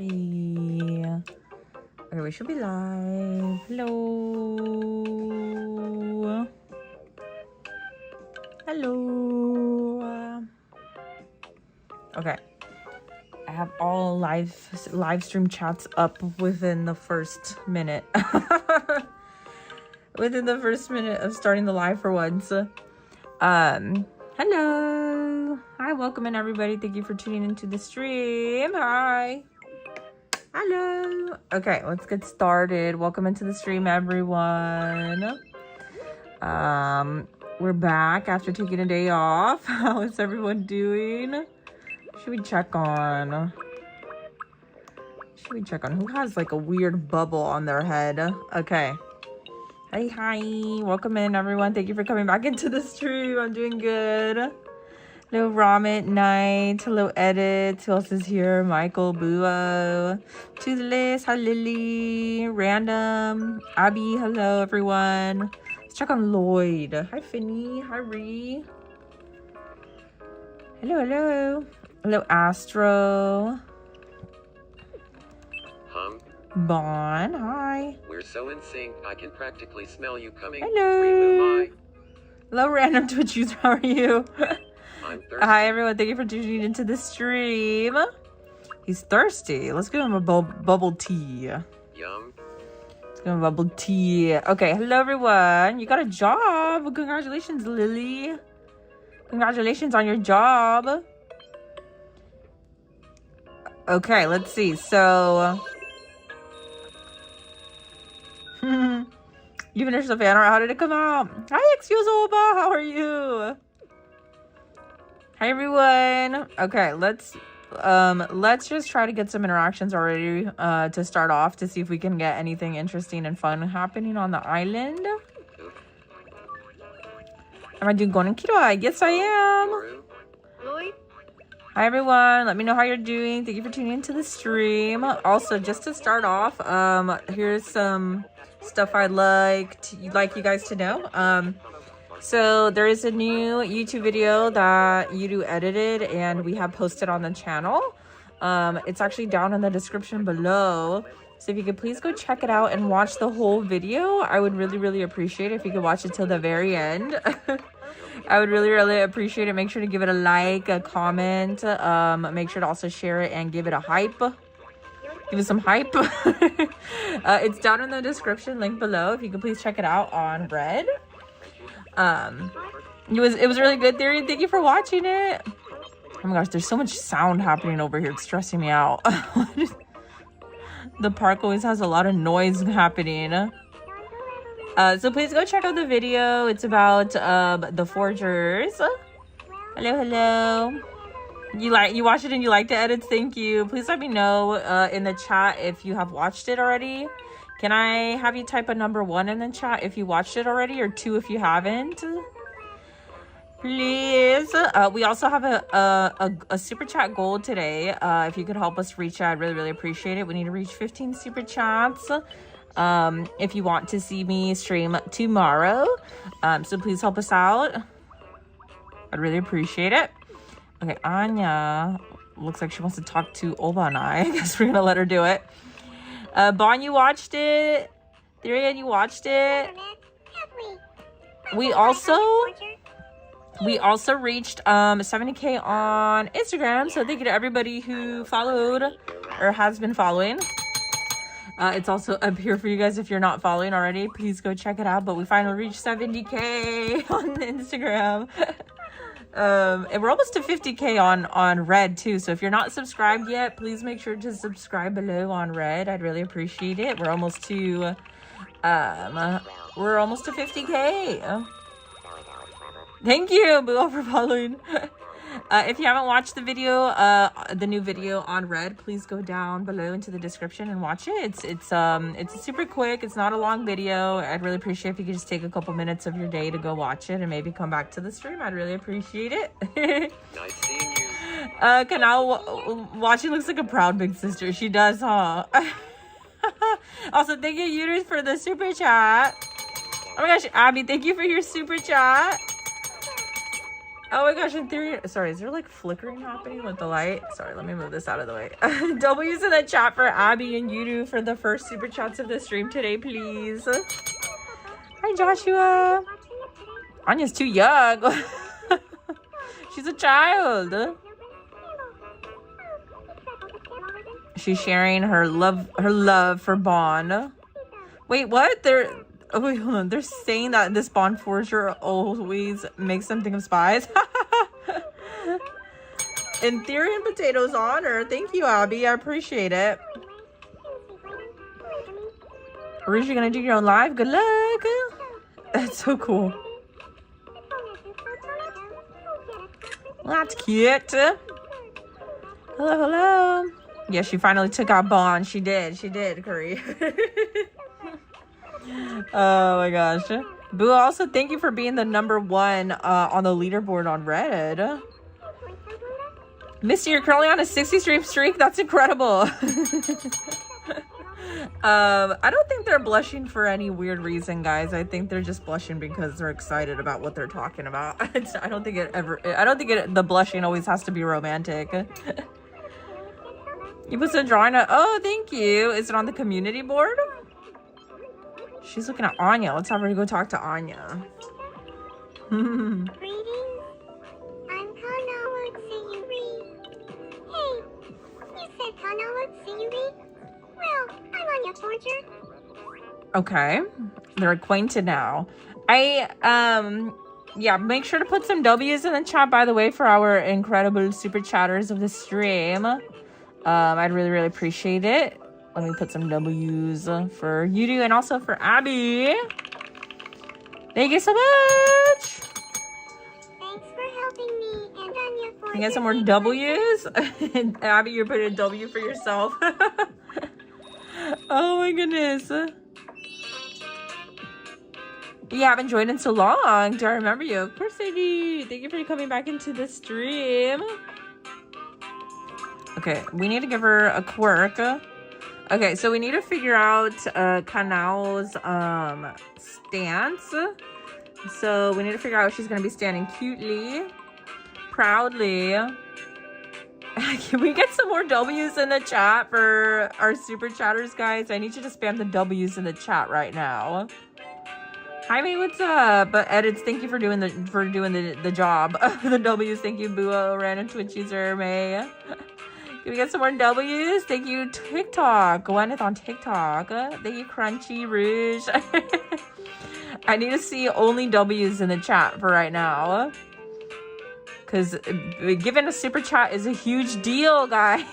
3. Okay, we should be live. Hello. Hello. Okay. I have all live stream chats up within the first minute. Within the first minute of starting the live for once. Hello. Hi, welcome in everybody. Thank you for tuning into the stream. Hi. Hello. Okay, let's get started. Welcome into the stream, everyone. We're back after taking a day off. How is everyone doing? Should we check on who has like a weird bubble on their head? Okay. Hi. Welcome in, everyone. Thank you for coming back into the stream. I'm doing good. Hello, Ramit Night. Hello, Edit. Who else is here? Michael, Buo, Toothless. Hi, Lily. Random. Abby. Hello, everyone. Let's check on Lloyd. Hi, Finny. Hi, Ree. Hello. Hello, Astro. Bon, hi. We're so in sync, I can practically smell you coming. Hello. Hello, Random Twitch user. How are you? I'm thirsty. Hi, everyone. Thank you for tuning into the stream. He's thirsty. Let's give him a bubble tea. Yum. Let's give him a bubble tea. Okay, hello, everyone. You got a job. Congratulations, Lily. Congratulations on your job. Okay, let's see. So... You finished the fan art. How did it come out? Hi, Excuse Oba. How are you? Hi, everyone. Okay, let's just try to get some interactions already to start off to see if we can get anything interesting and fun happening on the island. Am I doing Gonen Killua? Yes, I am. Hi, everyone. Let me know how you're doing. Thank you for tuning into the stream. Also, just to start off, here's some stuff I'd like you guys to know. So there is a new YouTube video that Yudu edited and we have posted on the channel. It's actually down in the description below. So if you could please go check it out and watch the whole video, I would really appreciate it if you could watch it till the very end. I would really appreciate it. Make sure to give it a like, a comment. Make sure to also share it and give it a hype. Give it some hype. It's down in the description, link below. If you could please check it out on Red. It was really good, Theory. Thank you for watching it. Oh my gosh, there's so much sound happening over here. It's stressing me out. The park always has a lot of noise happening. So please go check out the video. It's about the Forgers. Hello. You watched it and you liked the edits. Thank you. Please let me know in the chat if you have watched it already. Can I have you type a number 1 in the chat if you watched it already, or 2 if you haven't? Please. We also have a super chat goal today. If you could help us reach it, I'd really appreciate it. We need to reach 15 super chats. If you want to see me stream tomorrow, so please help us out. I'd really appreciate it. Okay, Anya looks like she wants to talk to Oba and I guess we're gonna let her do it. Bon, you watched it. Therian, you watched it. We also reached 70K on Instagram, so thank you to everybody who followed or has been following. It's also up here for you guys if you're not following already. Please go check it out. But we finally reached 70K on Instagram. And we're almost to 50K on Red too. So if you're not subscribed yet, please make sure to subscribe below on Red. I'd really appreciate it. We're almost to 50K. Thank you, Boo, for following. If you haven't watched the video, the new video on Red, please go down below into the description and watch it. It's super quick. It's not a long video. I'd really appreciate if you could just take a couple minutes of your day to go watch it and maybe come back to the stream. I'd really appreciate it. Nice seeing you. Kanal watching looks like a proud big sister. She does, huh? Also, thank you, Yuders, for the super chat. Oh my gosh, Abby, thank you for your super chat. Oh my gosh, in theory, sorry, is there like flickering happening with the light? Sorry, let me move this out of the way. W's in the chat for Abby and Yudu for the first super chats of the stream today, please. Hi, Joshua. Anya's too young. She's a child. She's sharing her love for Bond. Wait, what? Oh, wait, hold on. They're saying that this Bond forger always makes them think of spies. In theory and potatoes honor. Thank you, Abby. I appreciate it. Are you gonna do your own live? Good luck. That's so cool. That's cute. Hello. Yeah, she finally took out Bond. She did, Curry. Oh my gosh. Boo, also thank you for being the #1 on the leaderboard on Reddit. Misty, you're currently on a 60 stream streak. That's incredible. I don't think they're blushing for any weird reason, guys. I think they're just blushing because they're excited about what they're talking about. I don't think the blushing always has to be romantic. You put some drawing on. Oh, thank you. Is it on the community board? She's looking at Anya. Let's have her go talk to Anya. Greetings. I'm Kanawa Sayuri. Hey, you said Kanawa Sayuri? Well, I'm Anya Torture. Okay. They're acquainted now. Yeah, make sure to put some W's in the chat, by the way, for our incredible super chatters of the stream. I'd really, really appreciate it. Let me put some W's for Yudu and also for Abby. Thank you so much. Thanks for helping me and Anya for Can I get some more W's? Abby, you're putting a W for yourself. Oh my goodness. You haven't joined in so long. Do I remember you? Of course I do. Thank you for coming back into the stream. Okay, we need to give her a quirk. Okay, so we need to figure out Kanao's stance. So we need to figure out if she's going to be standing cutely, proudly. Can we get some more W's in the chat for our super chatters, guys? I need you to spam the W's in the chat right now. Hi, May, what's up? Edits, thank you for doing the job. The W's, thank you, Bua, random Twitch user, May. Can we get some more W's? Thank you, TikTok. Gwyneth on TikTok. Thank you, Crunchy Rouge. I need to see only W's in the chat for right now. Because giving a super chat is a huge deal, guys.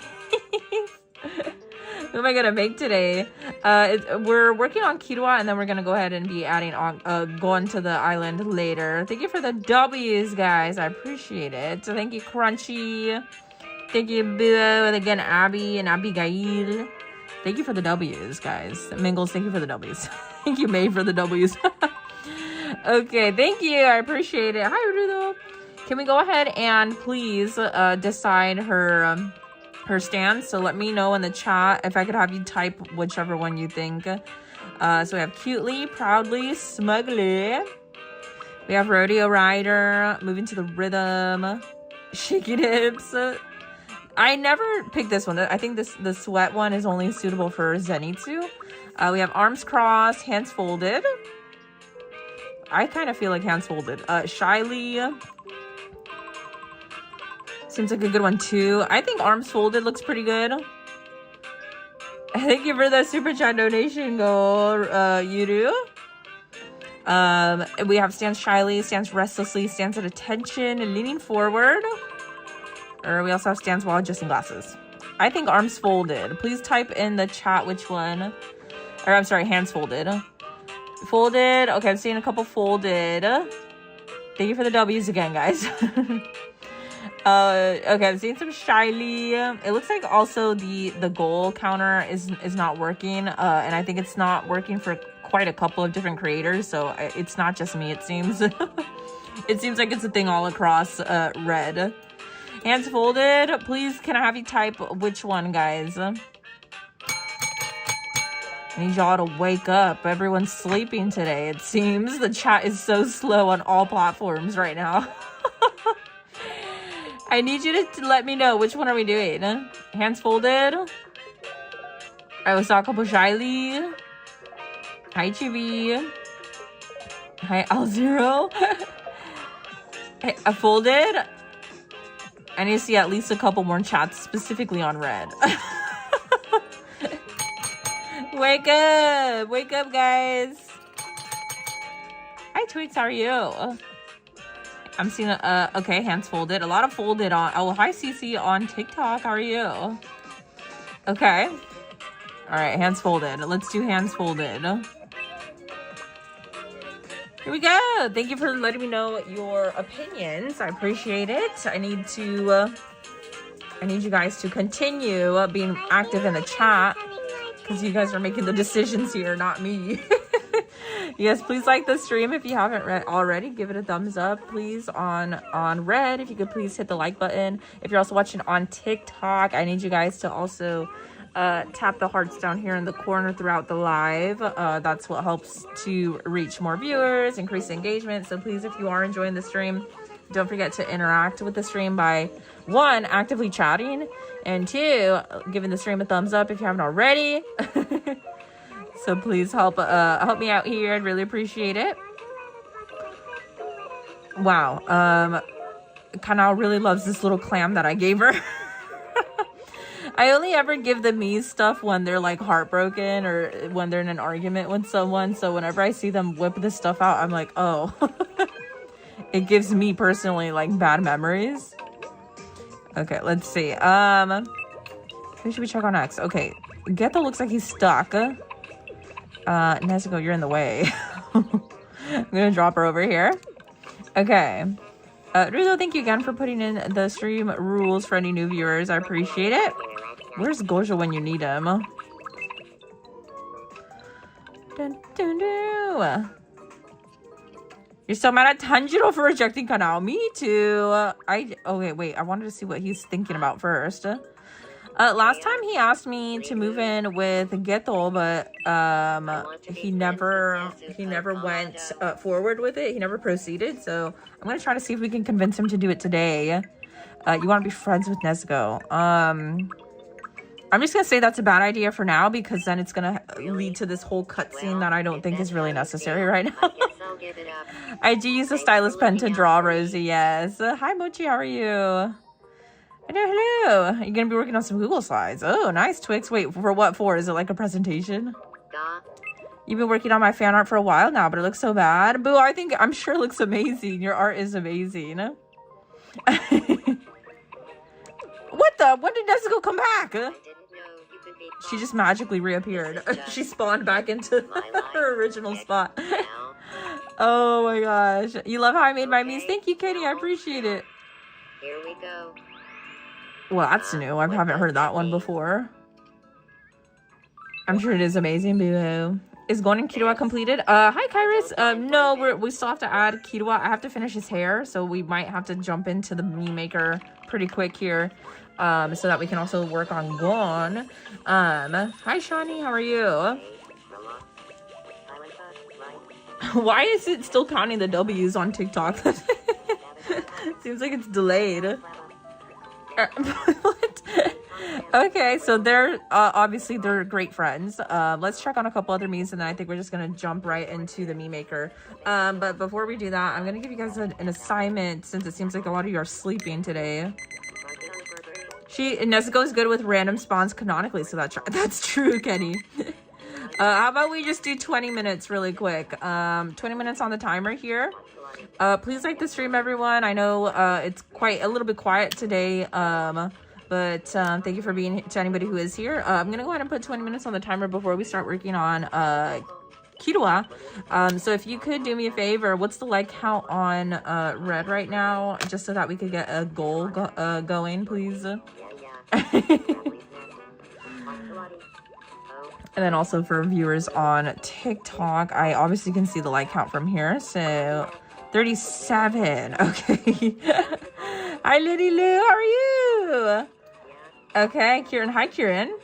What am I going to make today? We're working on Killua, and then we're going to go ahead and be adding on, going to the island later. Thank you for the W's, guys. I appreciate it. So thank you, Crunchy. Thank you, Boo, and again, Abby and Abigail. Thank you for the W's, guys. Mingles, thank you for the W's. Thank you, May, for the W's. Okay, thank you. I appreciate it. Hi, Rudo. Can we go ahead and please decide her stance? So let me know in the chat if I could have you type whichever one you think. So we have cutely, proudly, smugly. We have rodeo rider, moving to the rhythm, shaking hips. I never picked this one. I think the sweat one is only suitable for Zenitsu. We have arms crossed, hands folded. I kind of feel like hands folded. Shyly. Seems like a good one too. I think arms folded looks pretty good. Thank you for the super chat donation, Yudu. We have stands shyly, stands restlessly, stands at attention, and leaning forward. Or we also have stands while adjusting glasses. I think arms folded. Please type in the chat which one. Or I'm sorry, hands folded. Folded. Okay, I'm seeing a couple folded. Thank you for the W's again, guys. Okay, I'm seeing some shyly. It looks like also the goal counter is not working. And I think it's not working for quite a couple of different creators. So it's not just me, it seems. It seems like it's a thing all across red. Hands folded. Please, can I have you type which one, guys? I need y'all to wake up. Everyone's sleeping today, it seems. The chat is so slow on all platforms right now. I need you to let me know which one are we doing. Hands folded. Osaka Bojaili. Hi Chibi. Hi Al0. Hey, folded. I need to see at least a couple more chats specifically on red. Wake up guys. Hi Twix, how are you? I'm seeing okay, hands folded. A lot of folded on. Oh, hi CC on TikTok. How are you? Okay. All right, hands folded. Let's do hands folded. Here we go. Thank you for letting me know your opinions. I appreciate it. I need you guys to continue being active in the chat because you guys are making the decisions here, not me. Yes, please like the stream if you haven't already. Give it a thumbs up, please, on red. If you could please hit the like button. If you're also watching on TikTok, I need you guys to also tap the hearts down here in the corner throughout the live. That's what helps to reach more viewers, increase engagement. So please, if you are enjoying the stream, don't forget to interact with the stream by 1, actively chatting, and 2, giving the stream a thumbs up if you haven't already. So please help me out here. I'd really appreciate it. Wow. Kanao really loves this little clam that I gave her. I only ever give the Miis stuff when they're like heartbroken or when they're in an argument with someone. So whenever I see them whip this stuff out, I'm like, oh. It gives me personally like bad memories. Okay, let's see. Who should we check on next? Okay, Geto looks like he's stuck. Nezuko, you're in the way. I'm gonna drop her over here. Okay. Ruzo, thank you again for putting in the stream rules for any new viewers. I appreciate it. Where's Gojo when you need him? Dun, dun, dun. You're so mad at Tanjiro for rejecting Kanao. Me too. Okay, wait. I wanted to see what he's thinking about first. Last time he asked me to move in with Geto, but he never went forward with it. He never proceeded. So I'm gonna try to see if we can convince him to do it today. You want to be friends with Nezuko? I'm just gonna say that's a bad idea for now because then it's gonna lead to this whole cutscene that I don't think is really necessary right now. I do use a stylus pen to draw, Rosie. Yes. Hi Mochi, how are you? Hello. You're gonna be working on some Google slides. Oh, nice, Twix. Wait, for what for? Is it like a presentation? You've been working on my fan art for a while now, but it looks so bad. Boo, I'm sure it looks amazing. Your art is amazing. What the? When did Nezuko come back? She just magically reappeared. She spawned back into her original spot. Oh my gosh. You love how I made my Miis? Thank you, Katie. I appreciate it. Here we go. Well, that's new. I haven't heard that one before. I'm sure it is amazing. Boo. Is Gon and Killua completed? Hi, Kairos. No, we still have to add Killua. I have to finish his hair, so we might have to jump into the Mii Maker pretty quick here, so that we can also work on Gon. Hi, Shani. How are you? Why is it still counting the W's on TikTok? Seems like it's delayed. What? Okay, so they're obviously they're great friends. Let's check on a couple other Miis and then I think we're just gonna jump right into the Mii Maker. But before we do that, I'm gonna give you guys an assignment since it seems like a lot of you are sleeping today. Nezuko is good with random spawns canonically, so that's true, Kenny. How about we just do 20 minutes really quick? 20 minutes on the timer here. Please like the stream, everyone. I know it's quite a little bit quiet today, but thank you for being to anybody who is here. I'm gonna go ahead and put 20 minutes on the timer before we start working on Killua. So if you could do me a favor, what's the like count on red right now, just so that we could get a goal going, please. And then also for viewers on TikTok, I obviously can see the like count from here. So 37. Okay. Hi, Liddy Lou. How are you? Okay, Kieran. Hi, Kieran.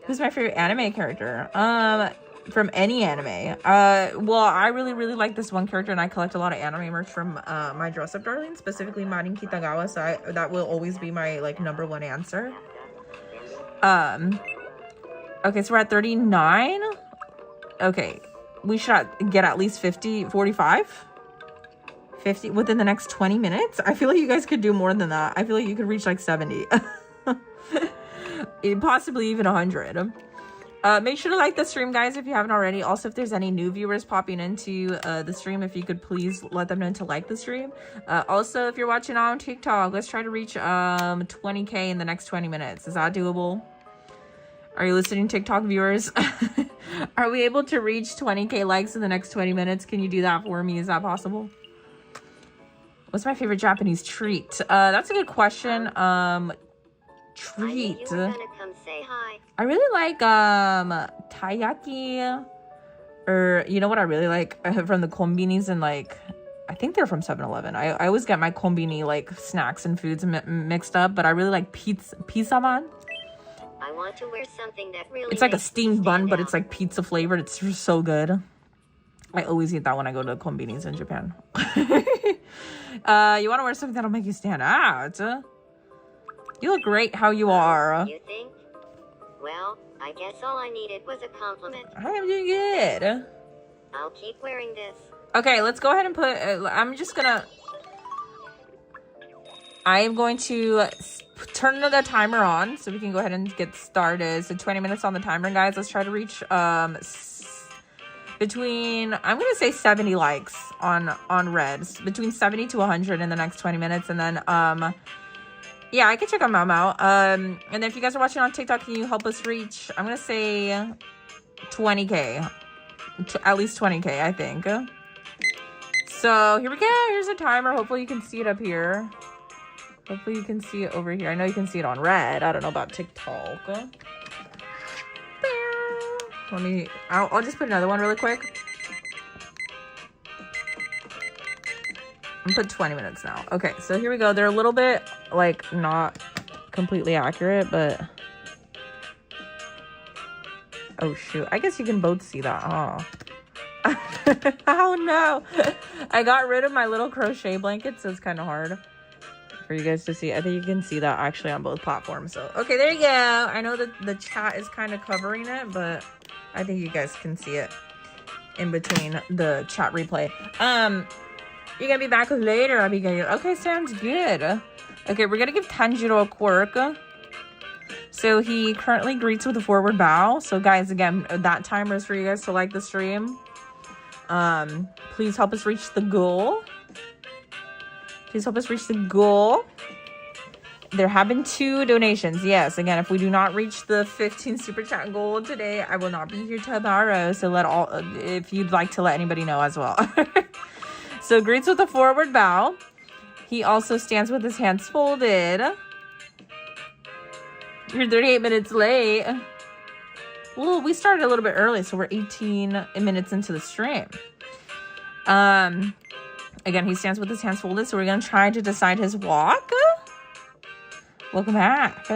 Who's my favorite anime character? from any anime. Well, I really like this one character, and I collect a lot of anime merch from my Dress Up Darling, specifically Marin Kitagawa, so that will always be my like #1 answer. Okay, so we're at 39. Okay, we should get at least 45 within the next 20 minutes. I feel like you guys could do more than that. I feel like you could reach like 70. Possibly even 100. Make sure to like the stream, guys, if you haven't already. Also, if there's any new viewers popping into the stream, if you could please let them know to like the stream. Also, if you're watching on TikTok, let's try to reach 20k in the next 20 minutes. Is that doable? Are you listening, TikTok viewers? Are we able to reach 20k likes in the next 20 minutes? Can you do that for me? Is that possible? What's my favorite Japanese treat? That's a good question. Treat. You were gonna come say hi. I really like taiyaki, or you know what I really like from the konbinis, and like I think they're from 7-Eleven. I always get my konbini like snacks and foods mixed up, but I really like pizza man. I want to wear something that really It's like a steamed bun, but it's like pizza flavored. It's so good. I always eat that when I go to konbinis in Japan. You want to wear something that'll make you stand out? You look great how you are. You think? Well, I guess all I needed was a compliment. I am doing good. I'll keep wearing this. Okay, let's go ahead and put... I am going to turn the timer on so we can go ahead and get started. So 20 minutes on the timer, guys. Let's try to reach between... I'm going to say 70 likes on Reds. Between 70 to 100 in the next 20 minutes. And then... yeah, I can check on Mau Mau. And then if you guys are watching on TikTok, can you help us reach, I'm going to say 20k. At least 20k, I think. So here we go. Here's a timer. Hopefully you can see it up here. Hopefully you can see it over here. I know you can see it on Red. I don't know about TikTok. I'll just put another one really quick. I'm put 20 minutes now. Okay, so here we go. They're a little bit like not completely accurate, but oh shoot, I guess you can both see that. Oh no, I got rid of my little crochet blanket, so it's kind of hard for you guys to see. I think you can see that actually on both platforms. So okay, there you go. I know that the chat is kind of covering it, but I think you guys can see it in between the chat replay. You're gonna be back later, Abigail. Okay, sounds good. Okay, we're gonna give Tanjiro a quirk. So he currently greets with a forward bow. So guys, again, that timer is for you guys to like the stream. Please help us reach the goal. Please help us reach the goal. There have been 2 donations. Yes, again, if we do not reach the 15 super chat goal today, I will not be here tomorrow. So if you'd like to let anybody know as well. So greets with a forward bow. He also stands with his hands folded. You're 38 minutes late. Well, we started a little bit early, so we're 18 minutes into the stream. Again, he stands with his hands folded, so we're going to try to decide his walk. Welcome back.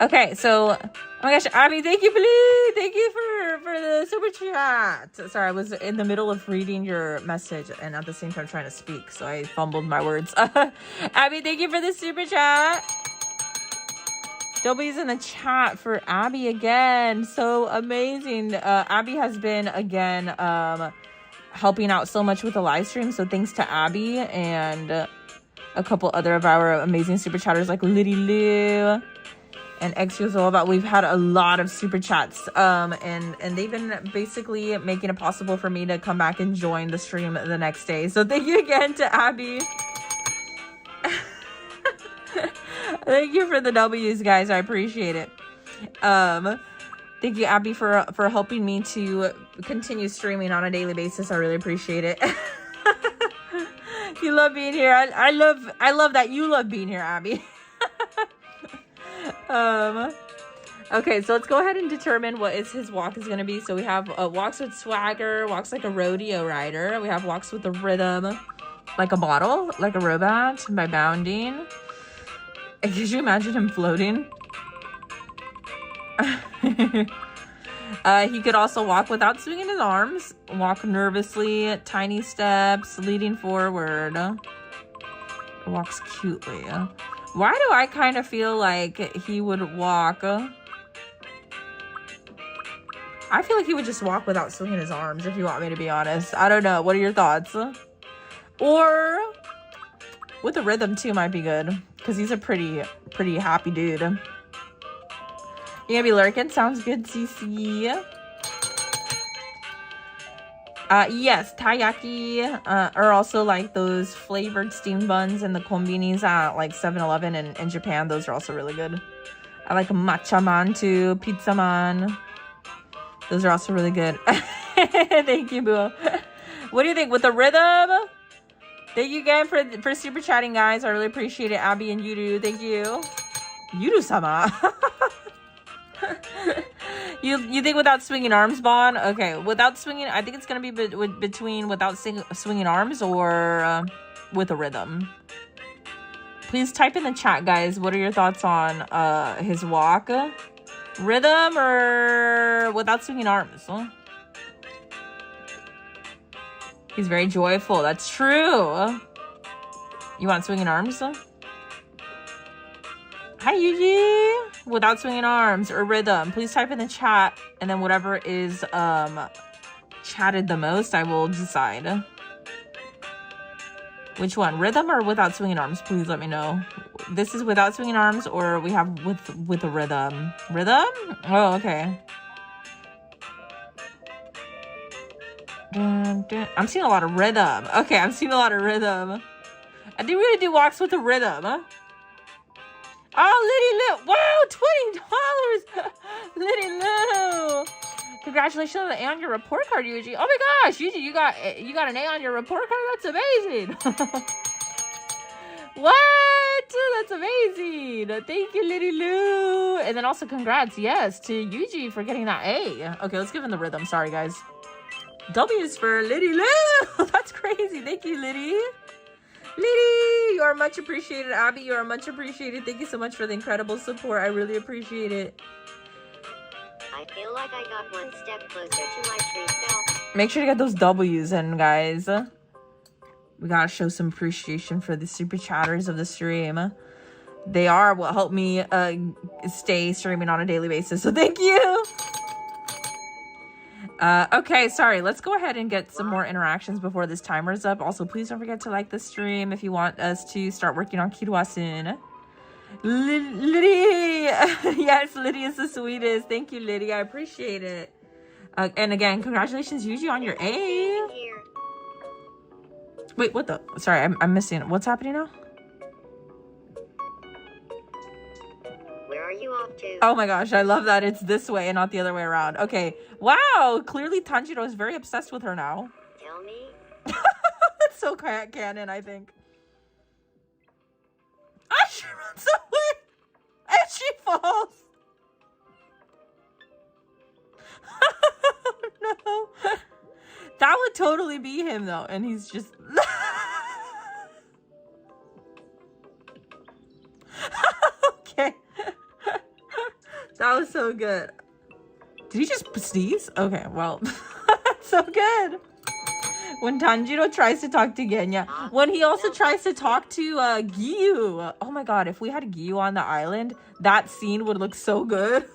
Okay, so... Oh my gosh, Abby, thank you, please. Thank you for the super chat. Sorry, I was in the middle of reading your message and at the same time trying to speak, so I fumbled my words. Abby, thank you for the super chat. Nobody's in the chat for Abby again. So amazing. Abby has been, again, helping out so much with the live stream. So thanks to Abby and a couple other of our amazing super chatters like Liddy Lou and X all about. We've had a lot of super chats, and they've been basically making it possible for me to come back and join the stream the next day. So thank you again to Abby. Thank you for the W's, guys. I appreciate it. Thank you, Abby, for helping me to continue streaming on a daily basis. I really appreciate it. You love being here. I love that you love being here, Abby. Okay, so let's go ahead and determine what his walk is going to be. So we have walks with swagger, walks like a rodeo rider. We have walks with the rhythm, like a bottle, like a robot, by bounding. Could you imagine him floating? He could also walk without swinging his arms, walk nervously, tiny steps, leading forward, walks cutely. Why do I kind of feel like he would walk? I feel like he would just walk without swinging his arms, if you want me to be honest. I don't know. What are your thoughts? Or with a rhythm too might be good, because he's a pretty happy dude. You gonna be lurking? Sounds good, CC. Yes, taiyaki are also like those flavored steamed buns and the konbinis at like 7-Eleven in Japan. Those are also really good. I like matcha man too, pizza man. Those are also really good. Thank you, Boo. What do you think with the rhythm? Thank you again for super chatting, guys. I really appreciate it, Abby and Yuru. Thank you. Yuru-sama. You think without swinging arms, Bon? Okay, without swinging, I think it's gonna be between without swinging arms or with a rhythm. Please type in the chat, guys. What are your thoughts on his walk? Rhythm or without swinging arms? Huh? He's very joyful. That's true. You want swinging arms? Hi, Yuji. Without swinging arms or rhythm. Please type in the chat, and then whatever is chatted the most, I will decide. Which one? Rhythm or without swinging arms? Please let me know. This is without swinging arms, or we have with a rhythm. Rhythm? Oh, okay. Dun, dun. I'm seeing a lot of rhythm. Okay, I'm seeing a lot of rhythm. I think we're gonna do walks with a rhythm. Huh? Oh, Liddy Lou! Wow, $20! Liddy Lou! Congratulations on the A on your report card, Yuji. Oh my gosh, Yuji, you got an A on your report card? That's amazing. What? That's amazing. Thank you, Liddy Lou. And then also congrats, yes, to Yuji for getting that A. Okay, let's give him the rhythm. Sorry, guys. W's for Liddy Lou. That's crazy. Thank you, Liddy. Liddy, you are much appreciated. Abby, you are much appreciated. Thank you so much for the incredible support. I really appreciate it. I feel like I got one step closer to my true self. Make sure to get those W's in, guys. We gotta show some appreciation for the super chatters of the stream. They are what help me stay streaming on a daily basis. So thank you. Okay, sorry. Let's go ahead and get some more interactions before this timer's up. Also, please don't forget to like the stream if you want us to start working on Killua soon. Liddy! Yes, Liddy is the sweetest. Thank you, Liddy. I appreciate it. And again, congratulations, Yuji, on your A. Wait, what the? Sorry, I'm missing it. What's happening now? Where are you off to? Oh my gosh, I love that it's this way and not the other way around. Okay. Wow, clearly Tanjiro is very obsessed with her now. Tell me. It's so canon, I think. Ah, she runs away! And she falls! Oh, no. That would totally be him, though. And he's just... Okay. That was so good. Did he just sneeze? Okay, well. So good. When Tanjiro tries to talk to Genya. When he also tries to talk to Giyu. Oh my god, if we had Giyu on the island, that scene would look so good.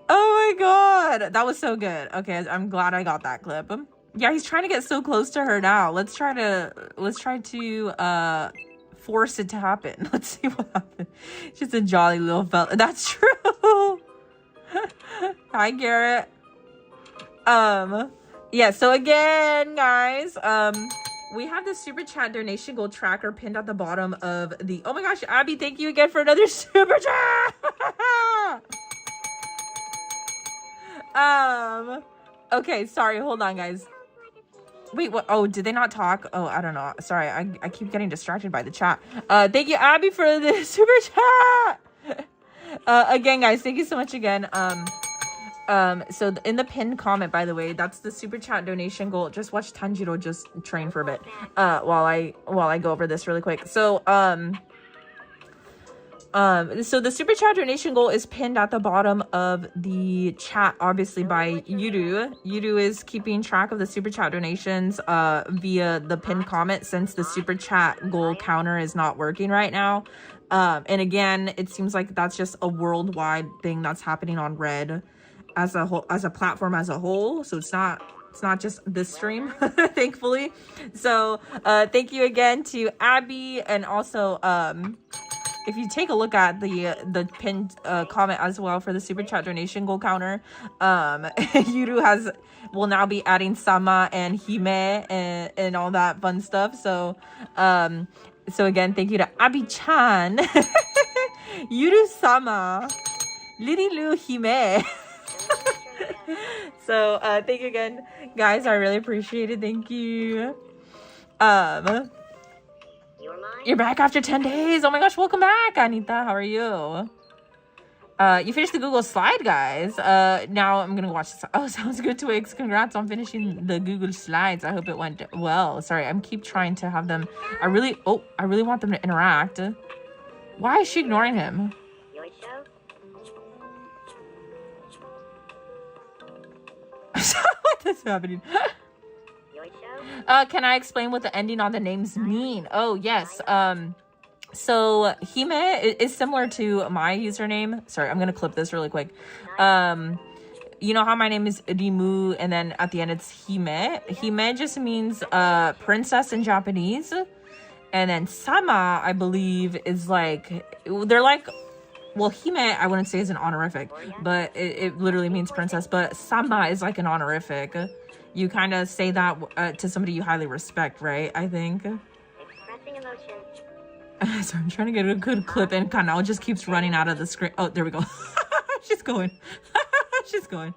Oh my god. That was so good. Okay, I'm glad I got that clip. Yeah, he's trying to get so close to her now. Let's try to force it to happen. Let's see what happens. Just a jolly little fella. That's true. Hi, Garrett. Yeah, so again, guys, we have the super chat donation goal tracker pinned at the bottom of the... Oh my gosh, Abby, thank you again for another super chat. Okay, sorry, hold on, guys. Wait, what? Oh, did they not talk? Oh, I don't know. Sorry, I keep getting distracted by the chat. Thank you, Abby, for the super chat. Again, guys, thank you so much again. So in the pinned comment, by the way, that's the super chat donation goal. Just watch Tanjiro just train for a bit while I go over this really quick. So So the super chat donation goal is pinned at the bottom of the chat, obviously by Yuru. Yuru is keeping track of the super chat donations via the pinned comment, since the super chat goal counter is not working right now. And again, it seems like that's just a worldwide thing that's happening on Red as a whole, as a platform as a whole. So it's not just this stream, thankfully. So thank you again to Abby, and also if you take a look at the pinned comment as well for the super chat donation goal counter, Yuru will now be adding Sama and Hime and all that fun stuff. So so again, thank you to Abby-chan, Yuru-sama, Lirilu Hime. So thank you again, guys. I really appreciate it. Thank you. You're back after 10 days. Oh my gosh, welcome back, Anita. How are you? You finished the Google slide, guys. Now I'm gonna watch this. Oh, sounds good, Twigs. Congrats on finishing the Google slides. I hope it went well. Sorry, I'm keep trying to have them. I really want them to interact. Why is she ignoring him? What is happening? Can I explain what the ending on the names mean? Oh, yes. So Hime is similar to my username. Sorry, I'm gonna clip this really quick. You know how my name is Rimu, and then at the end it's Hime. Hime just means princess in Japanese. And then Sama, I believe, is like, they're like, well, Hime, I wouldn't say is an honorific, but it literally means princess. But Sama is like an honorific. You kind of say that to somebody you highly respect, right? I think. Expressing emotion. So I'm trying to get a good clip, and Kanao just keeps running out of the screen. Oh, there we go. She's going. She's going.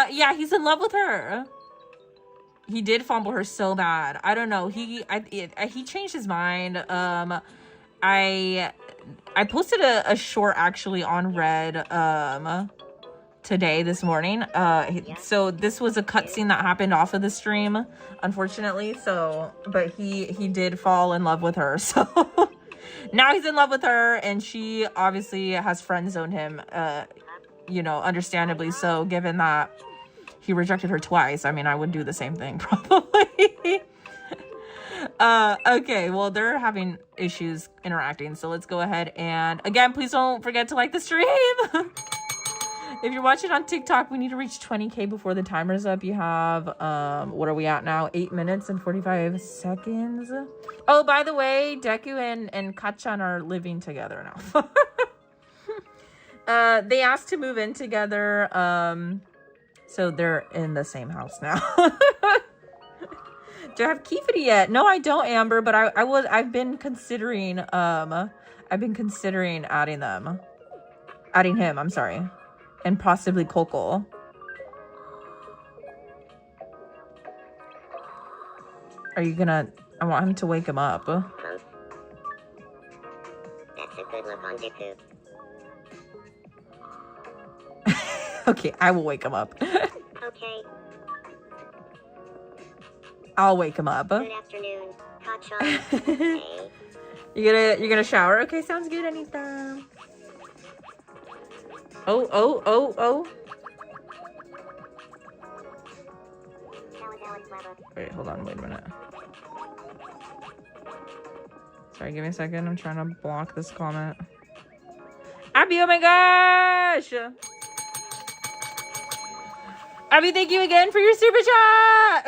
Yeah, he's in love with her. He did fumble her so bad. I don't know. He changed his mind. I posted a short actually on Red today, this morning. So this was a cutscene that happened off of the stream, unfortunately. So, but he did fall in love with her. So now he's in love with her, and she obviously has friend zoned him, you know, understandably so, given that he rejected her twice. I mean, I would do the same thing probably. Okay, well, they're having issues interacting, so let's go ahead and, again, please don't forget to like the stream. If you're watching on TikTok, we need to reach 20K before the timer's up. You have, what are we at now? 8 minutes and 45 seconds. Oh, by the way, Deku and Kachan are living together now. They asked to move in together, so they're in the same house now. Do I have Kifity yet? No, I don't, Amber, but I've been considering adding him, I'm sorry. And possibly Coco. Are you gonna... I want him to wake him up. That's a good look on Deku. Okay, I will wake him up. Okay. I'll wake him up. Good afternoon, Kachan. Hey. You're gonna shower? Okay, sounds good, Anita. Oh. Wait, hold on, wait a minute. Sorry, give me a second. I'm trying to block this comment. Abby, oh my gosh! Abby, thank you again for your super chat!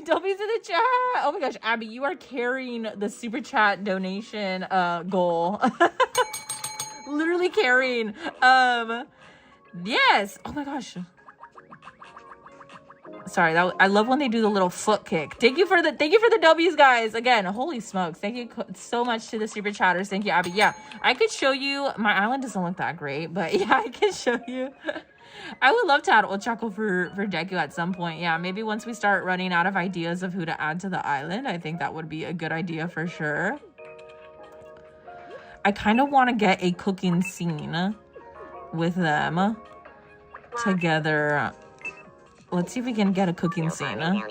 Dobby's in the chat! Oh my gosh, Abby, you are carrying the super chat donation goal. Literally carrying. Yes! Oh my gosh. Sorry, I love when they do the little foot kick. Thank you for the W's, guys. Again, holy smokes. Thank you so much to the super chatters. Thank you, Abby. Yeah, I could show you. My island doesn't look that great, but yeah, I can show you. I would love to add Ochako for Deku at some point. Yeah, maybe once we start running out of ideas of who to add to the island, I think that would be a good idea for sure. I kind of want to get a cooking scene with them together. Let's see if we can get a cooking scene.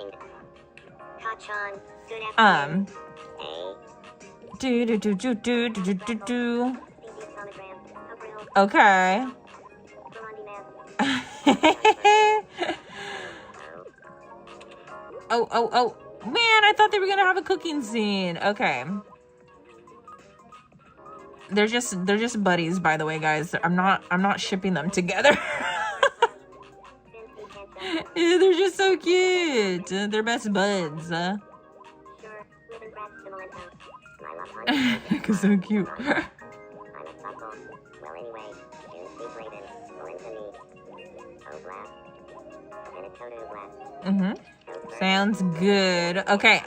Do do do do do do do do. Okay. Oh. Man, I thought they were gonna have a cooking scene. Okay. They're just buddies, by the way, guys. I'm not shipping them together. They're just so cute. They're best buds. Cause so cute. Sounds good. Okay,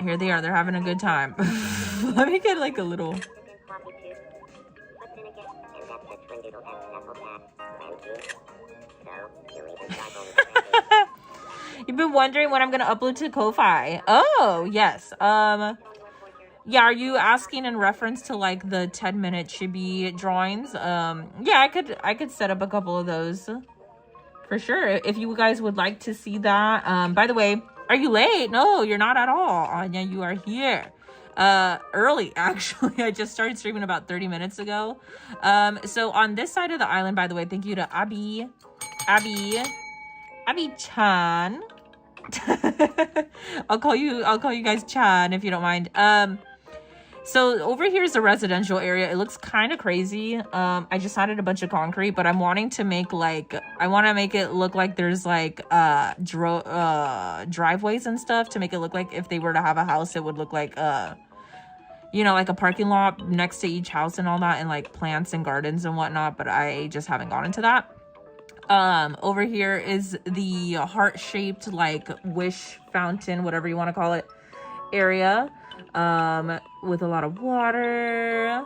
here they are. They're having a good time. Let me get like a little. You've been wondering when I'm gonna upload to Ko-Fi. Oh, yes. Yeah, are you asking in reference to like the 10-minute chibi drawings? Yeah, I could set up a couple of those for sure if you guys would like to see that. By the way, are you late? No, you're not at all. Anya, you are here. Early, actually. I just started streaming about 30 minutes ago. So on this side of the island, by the way, thank you to Abby-chan. I'll call you guys Chan if you don't mind. So over here is the residential area. It looks kind of crazy. I just added a bunch of concrete, but I'm wanting to make like, I want to make it look like there's like driveways and stuff to make it look like if they were to have a house, it would look like you know, like a parking lot next to each house and all that, and like plants and gardens and whatnot, but I just haven't gotten to that. Over here is the heart-shaped like wish fountain, whatever you want to call it, area, with a lot of water.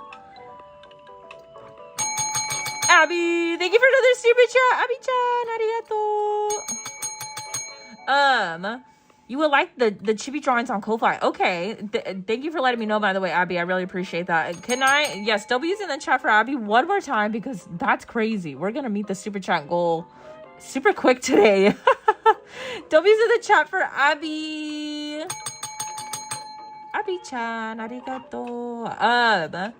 Abby, thank you for another super chat. Abby-chan, arigato. You would like the chibi drawings on Ko-Fi. Okay. Thank you for letting me know, by the way, Abby. I really appreciate that. Can I... Yes, W's in the chat for Abby one more time because that's crazy. We're going to meet the super chat goal super quick today. W's in the chat for Abby. Abby-chan, arigato.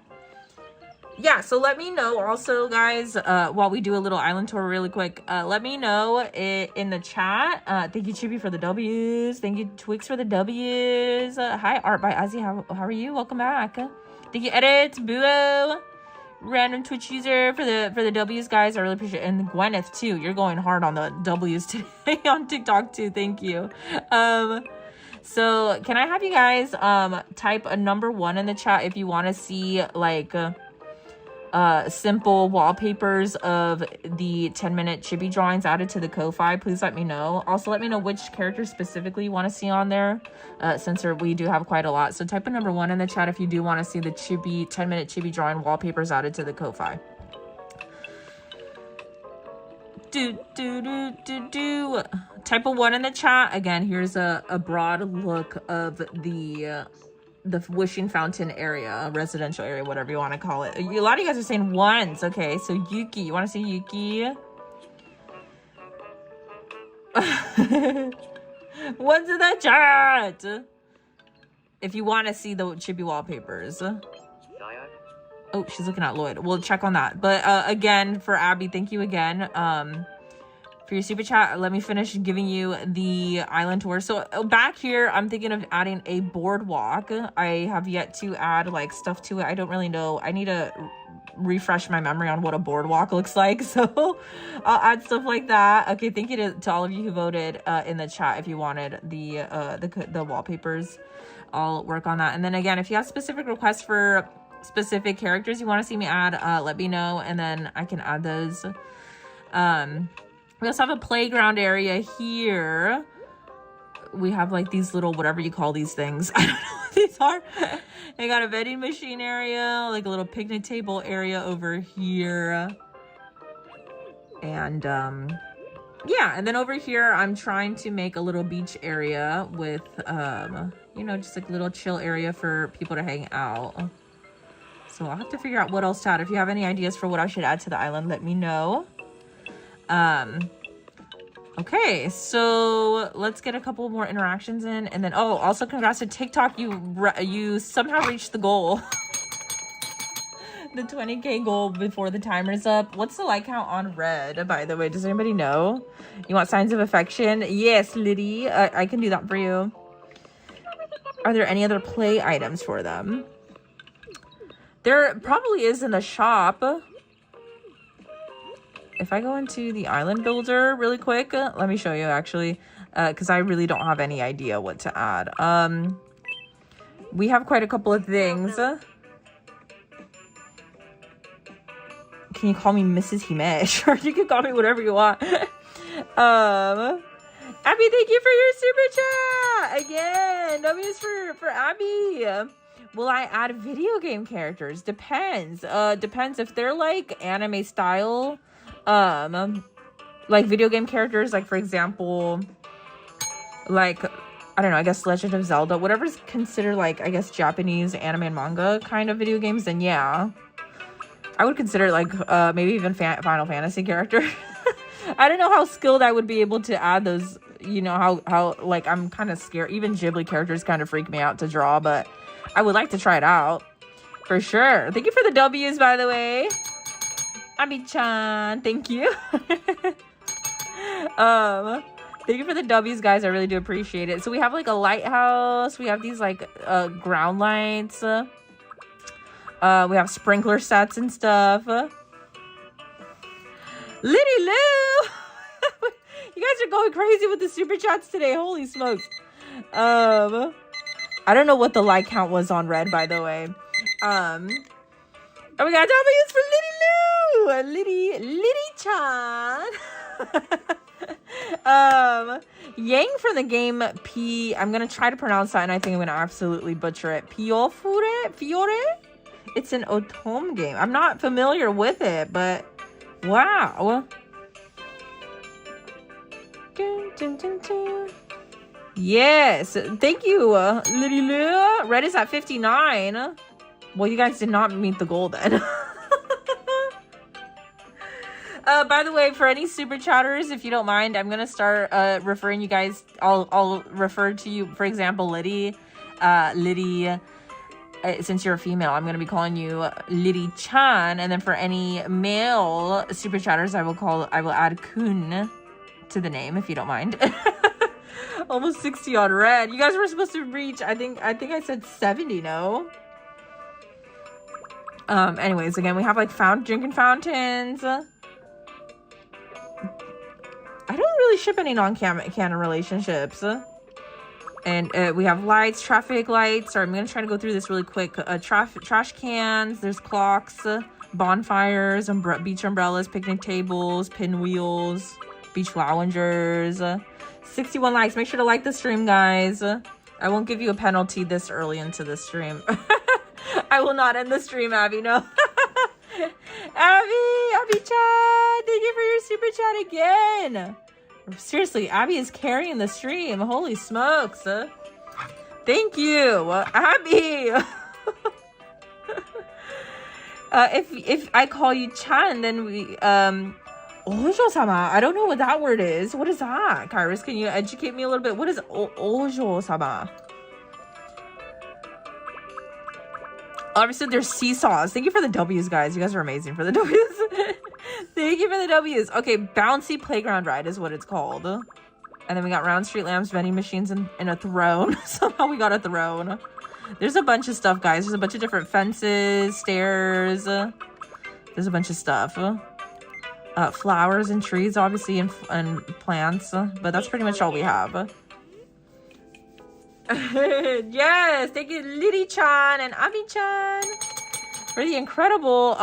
Yeah, so let me know also, guys, while we do a little island tour really quick, let me know in the chat. Thank you, Chibi, for the W's. Thank you, Twix, for the W's. Hi, Art by Ozzy. How are you? Welcome back. Thank you, Edit, Buo, random Twitch user for the W's, guys. I really appreciate it. And Gwyneth, too. You're going hard on the W's today on TikTok, too. Thank you. So can I have you guys type a number 1 in the chat if you want to see, like... simple wallpapers of the 10-minute chibi drawings added to the Ko-Fi. Please let me know. Also, let me know which character specifically you want to see on there, since we do have quite a lot. So type a number 1 in the chat if you do want to see the 10-minute chibi drawing wallpapers added to the Ko-Fi. Type a 1 in the chat. Again, here's a broad look of the wishing fountain area, residential area, whatever you want to call it. A lot of you guys are saying 1s. Okay, so Yuki, you want to see Yuki? 1s in the chat if you want to see the chibi wallpapers. Oh, she's looking at Lloyd. We'll check on that. But again, for Abby, thank you again for your super chat. Let me finish giving you the island tour. So back here, I'm thinking of adding a boardwalk. I have yet to add like stuff to it. I don't really know. I need to refresh my memory on what a boardwalk looks like. So I'll add stuff like that. Okay, thank you to all of you who voted in the chat if you wanted the wallpapers. I'll work on that. And then again, if you have specific requests for specific characters you want to see me add, let me know, and then I can add those. We also have a playground area here. We have like these little, whatever you call these things. I don't know what these are. They got a vending machine area, like a little picnic table area over here. And yeah, and then over here, I'm trying to make a little beach area with, you know, just like a little chill area for people to hang out. So I'll have to figure out what else to add. If you have any ideas for what I should add to the island, let me know. Okay, so let's get a couple more interactions in, and then also congrats to TikTok. You somehow reached the goal. The 20K goal before the timer's up. What's the like count on red, by the way? Does anybody know? You want signs of affection? Yes, Liddy. I can do that for you. Are there any other play items for them? There probably is in the shop. If I go into the island builder really quick, let me show you actually, because I really don't have any idea what to add. We have quite a couple of things. Can you call me Mrs. Hime? Sure, you can call me whatever you want. Abby, thank you for your super chat again. W's for Abby. Will I add video game characters? Depends. Depends if they're like anime style. Like video game characters, like for example, like I don't know, I guess Legend of Zelda, whatever's considered like I guess Japanese anime and manga kind of video games, then yeah. I would consider like maybe even Final Fantasy character. I don't know how skilled I would be able to add those, you know, how like I'm kind of scared. Even Ghibli characters kind of freak me out to draw, but I would like to try it out for sure. Thank you for the W's, by the way. Abi-chan, thank you. Thank you for the W's, guys. I really do appreciate it. So we have like a lighthouse. We have these like ground lights. We have sprinkler sets and stuff. Liddy Lou! You guys are going crazy with the super chats today. Holy smokes. I don't know what the like count was on red, by the way. And we got W's for Liddy Lou! Liddy-chan! Yang from the game P. I'm going to try to pronounce that, and I think I'm going to absolutely butcher it. Fiore? It's an Otome game. I'm not familiar with it, but wow. Dun, dun, dun, dun. Yes, thank you, Liddy Lou. Red is at 59. Well, you guys did not meet the goal then. By the way, for any super chatters, if you don't mind, I'm gonna start referring you guys. I'll refer to you, for example, Liddy. Since you're a female, I'm going to be calling you Liddy-chan. And then for any male super chatters, I will add Kun to the name, if you don't mind. Almost 60 on red. You guys were supposed to reach, I think I said 70, no? Anyways, again, we have like drinking fountains. I don't really ship any non-canon relationships. And we have lights, traffic lights. Sorry, I'm going to try to go through this really quick. Trash cans, there's clocks, bonfires, beach umbrellas, picnic tables, pinwheels, beach loungers. 61 likes. Make sure to like the stream, guys. I won't give you a penalty this early into the stream. I will not end the stream, Abby, no. Abby-chan, thank you for your super chat again. Seriously, Abby is carrying the stream. Holy smokes. Thank you, Abby. If I call you Chan, then we Ojo-sama. I don't know what that word is. What is that? Kairos, can you educate me a little bit? What is Ojo-sama? Obviously, there's seesaws. Thank you for the W's, guys. You guys are amazing for the W's. Thank you for the W's. Okay, bouncy playground ride is what it's called. And then we got round street lamps, vending machines, and a throne. Somehow we got a throne. There's a bunch of stuff, guys. There's a bunch of different fences, stairs. There's a bunch of stuff. Flowers and trees, obviously, and plants. But that's pretty much all we have. Yes, thank you, Liddy-chan and Abi-chan, for the incredible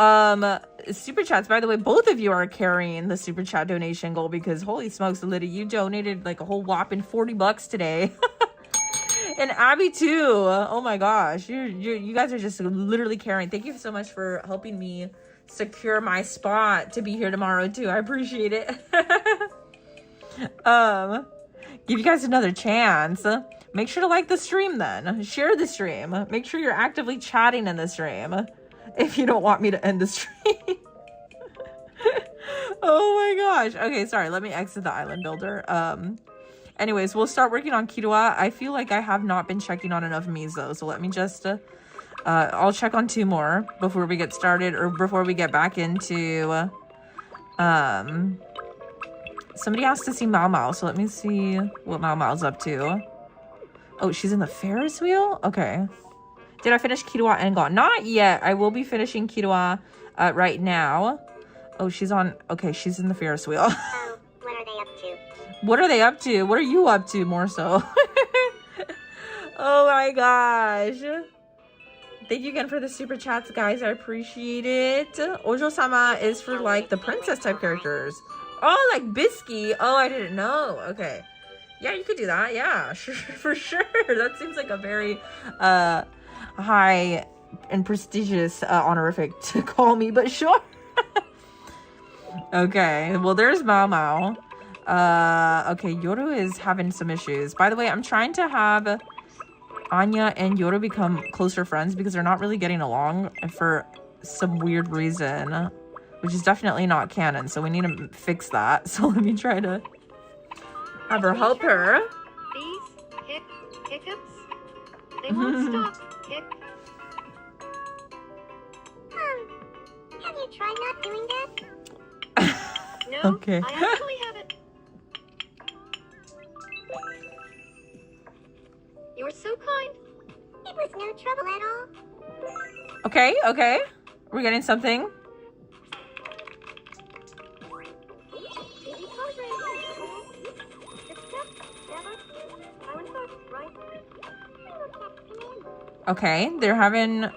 super chats. By the way, both of you are carrying the super chat donation goal, because holy smokes, Liddy, you donated like a whole whopping $40 today. And Abby too. Oh my gosh, you guys are just literally carrying. Thank you so much for helping me secure my spot to be here tomorrow too. I appreciate it. Give you guys another chance. Make sure to like the stream then. Share the stream. Make sure you're actively chatting in the stream if you don't want me to end the stream. Oh my gosh. Okay, sorry. Let me exit the island builder. Anyways, we'll start working on Killua. I feel like I have not been checking on enough Miis though, so let me just I'll check on 2 more before we get started, or before we get back into somebody asked to see Mao Mao, so let me see what Mao Mao's up to. Oh, she's in the Ferris wheel? Okay. Did I finish Killua and Gon? Not yet. I will be finishing Killua right now. Oh, she's on... Okay, she's in the Ferris wheel. Oh, what are they up to? What are they up to? What are you up to more so? Oh my gosh. Thank you again for the super chats, guys. I appreciate it. Ojo-sama is for like the princess type characters. Oh, like Bisky. Oh, I didn't know. Okay. Yeah, you could do that. Yeah, for sure. That seems like a very high and prestigious honorific to call me, but sure. Okay, well, there's Mao Mao. Okay, Yoru is having some issues. By the way, I'm trying to have Anya and Yoru become closer friends because they're not really getting along for some weird reason, which is definitely not canon, so we need to fix that. So let me try to have her help her. These hiccups, they won't stop. Have you tried not doing that? No, Okay. I actually haven't. You were so kind. It was no trouble at all. Okay, okay. We're getting something. Okay, they're having a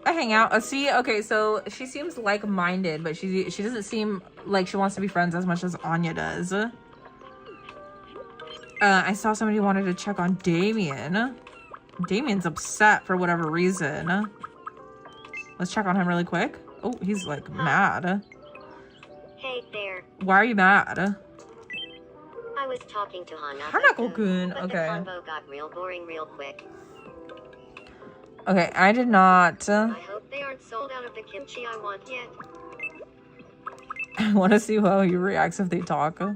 hangout. See, okay, so she seems like-minded, but she doesn't seem like she wants to be friends as much as Anya does. I saw somebody wanted to check on Damien. Damien's upset for whatever reason. Let's check on him really quick. Oh, he's like mad. Hey there. Why are you mad? I was talking to Hanako-kun, but okay. the convo got real boring real quick. Okay, I did not. I hope they aren't sold out of the kimchi I want yet. I want to see how he reacts if they talk. Oh,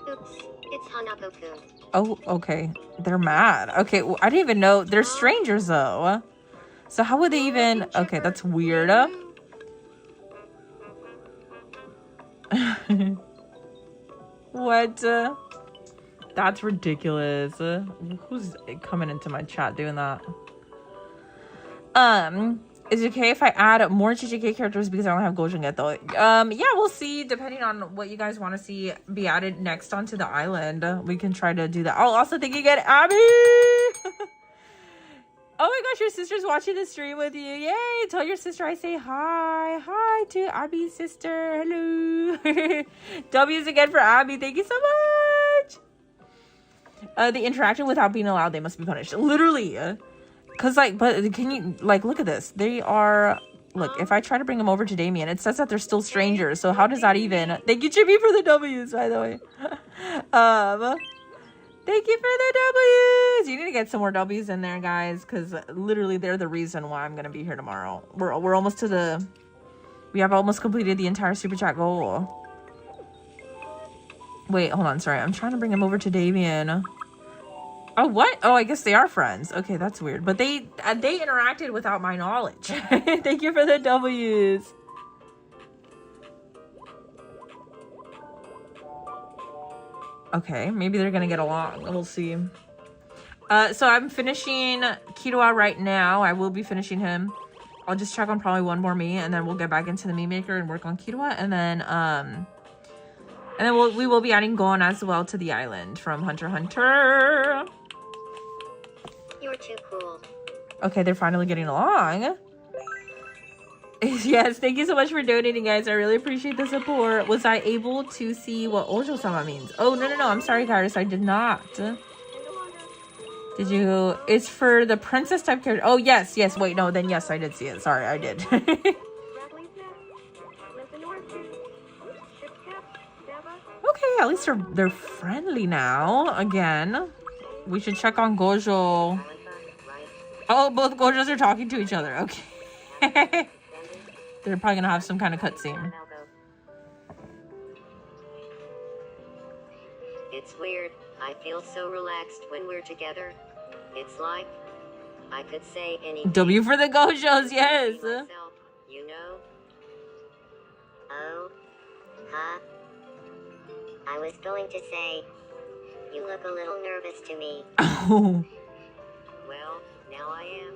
oops. It's Hanako-kun. Oh, okay. They're mad. Okay, well, I didn't even know. They're strangers, though. So how would they even... Okay, that's weird. What? That's ridiculous. Who's coming into my chat doing that? Is it okay if I add more JJK characters because I don't have Gojo yet, though? Yeah, we'll see. Depending on what you guys want to see be added next onto the island, we can try to do that. Oh, also thank you again, Abby! Oh my gosh, your sister's watching the stream with you. Yay! Tell your sister I say hi. Hi to Abby's sister. Hello. W's again for Abby. Thank you so much. The interaction without being allowed, they must be punished. Literally. Because, like, but can you, like, look at this. They are, look, if I try to bring them over to Damien, it says that they're still strangers. So how does that even, thank you, Jimmy, for the W's, by the way. Thank you for the W's. You need to get some more W's in there, guys, because literally they're the reason why I'm going to be here tomorrow. We're almost to the, we have almost completed the entire super chat goal. Wait, hold on, sorry. I'm trying to bring him over to Damien. Oh, what? Oh, I guess they are friends. Okay, that's weird. But they interacted without my knowledge. Thank you for the W's. Okay, maybe they're gonna get along. We'll see. So I'm finishing Killua right now. I will be finishing him. I'll just check on probably one more Mii, and then we'll get back into the Mii maker and work on Killua, and then we will be adding Gon as well to the island from Hunter x Hunter. You're too cool. Okay, they're finally getting along. Yes, thank you so much for donating, guys. I really appreciate the support. Was I able to see what Ojo-sama means? Oh, no. I'm sorry, Kairos. I did not. Did you? It's for the princess type character. Oh, yes. Wait, no. Then yes, I did see it. Sorry, I did. Okay, at least they're friendly now. Again, we should check on Gojo. Oh, both Gojos are talking to each other. Okay. They're probably gonna have some kind of cutscene. It's weird. I feel so relaxed when we're together. It's like I could say anything. W for the Gojos, yes. Myself, you know? Oh. Huh? I was going to say, you look a little nervous to me. Oh. Well, now I am.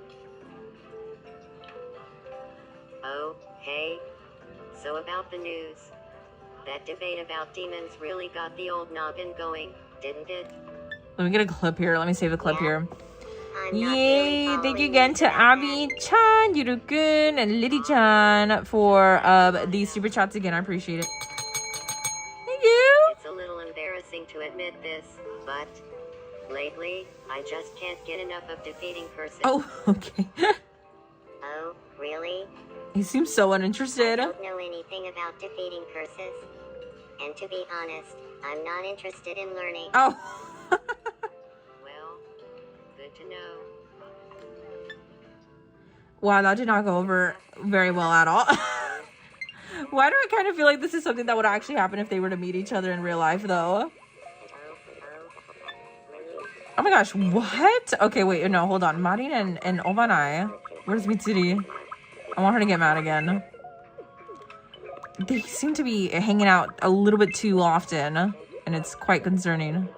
Oh, hey. So about the news. That debate about demons really got the old noggin going, didn't it? Let me get a clip here. Let me save the clip here. I'm not Yay! really Thank you following again you to about Abby Chan, Yuru-kun, and Liddy Chan for these super chats again. I appreciate it. Thank you. It's a little embarrassing to admit this, but lately, I just can't get enough of defeating person. Oh, okay. Oh, really? He seems so uninterested. I don't know anything about defeating curses. And to be honest, I'm not interested in learning. Oh. Well, good to know. Wow, that did not go over very well at all. Why do I kind of feel like this is something that would actually happen if they were to meet each other in real life, though? Oh my gosh, what? Okay, wait, no, hold on. Marin and Obanai. Where's Mitsuri? I want her to get mad again. They seem to be hanging out a little bit too often, and it's quite concerning.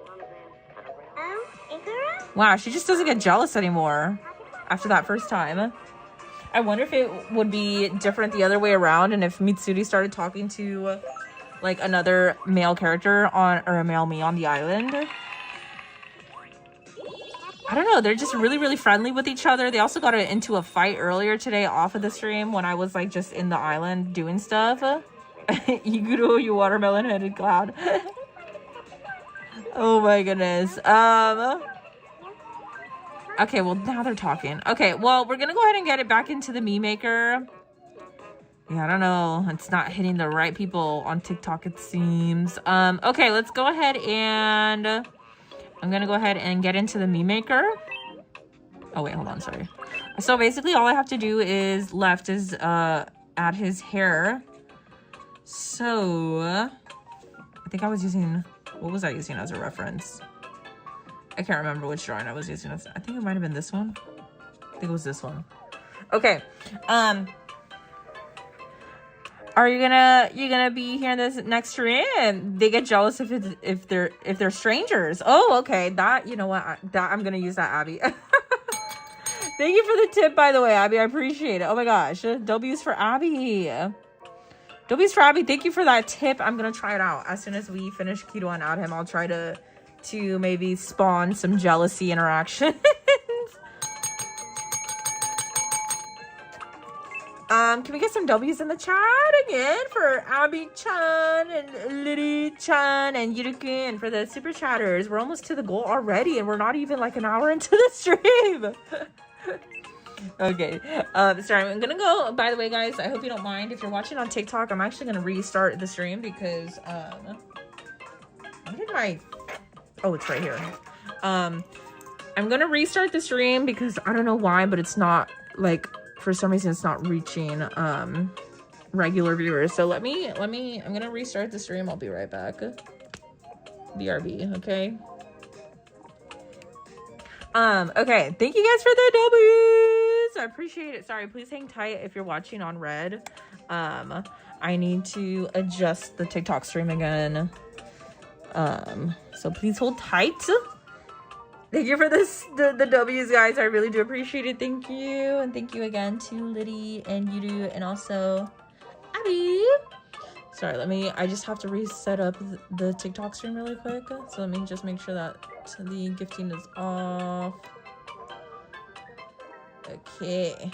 Oh, Ikura? Wow, she just doesn't get jealous anymore after that first time. I wonder if it would be different the other way around, and if Mitsuri started talking to like another male character or a male me on the island. I don't know. They're just really, really friendly with each other. They also got into a fight earlier today off of the stream when I was like just in the island doing stuff. Iguro, you watermelon-headed cloud. Oh my goodness. Okay, well now they're talking. Okay, well we're gonna go ahead and get it back into the Mii Maker. Yeah, I don't know. It's not hitting the right people on TikTok, it seems. Okay, let's go ahead and I'm gonna go ahead and get into the Mii Maker. Oh wait, hold on, sorry. So basically all I have to do is add his hair. So I think I was using, what was I using as a reference? I can't remember which drawing I was using. I think it might have been this one. I think it was this one. Okay. Are you gonna be here in this next stream? They get jealous if they're strangers. Oh, okay. That, you know what? I'm gonna use that, Abby. Thank you for the tip, by the way, Abby. I appreciate it. Oh my gosh. W's for Abby. W's for Abby. Thank you for that tip. I'm gonna try it out as soon as we finish Killua and add him. I'll try to maybe spawn some jealousy interactions. Can we get some W's in the chat again for Abby Chan and Liddy Chan and Yurukin for the super chatters? We're almost to the goal already, and we're not even like an hour into the stream. Okay, sorry, I'm gonna go. By the way, guys, I hope you don't mind if you're watching on TikTok. I'm actually gonna restart the stream because what did my? Oh, it's right here. I'm gonna restart the stream because I don't know why, but it's not like. For some reason, it's not reaching regular viewers. So I'm gonna restart the stream. I'll be right back. BRB, okay? Okay, thank you guys for the W's. I appreciate it. Sorry, please hang tight if you're watching on Red. I need to adjust the TikTok stream again. So please hold tight. Thank you for the W's, guys. I really do appreciate it. Thank you. And thank you again to Liddy and Yuru and also Abby. Sorry, I just have to reset up the TikTok stream really quick. So let me just make sure that the gifting is off. Okay.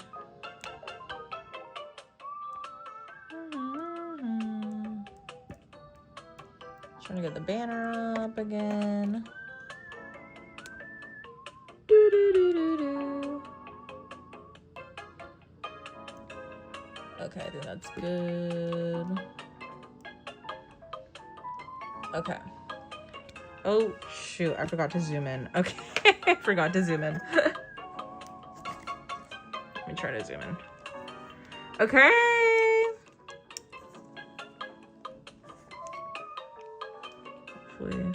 Trying to get the banner up again. Okay, I think that's good. Okay. Oh, shoot. I forgot to zoom in. Okay. I forgot to zoom in. Let me try to zoom in. Okay. Hopefully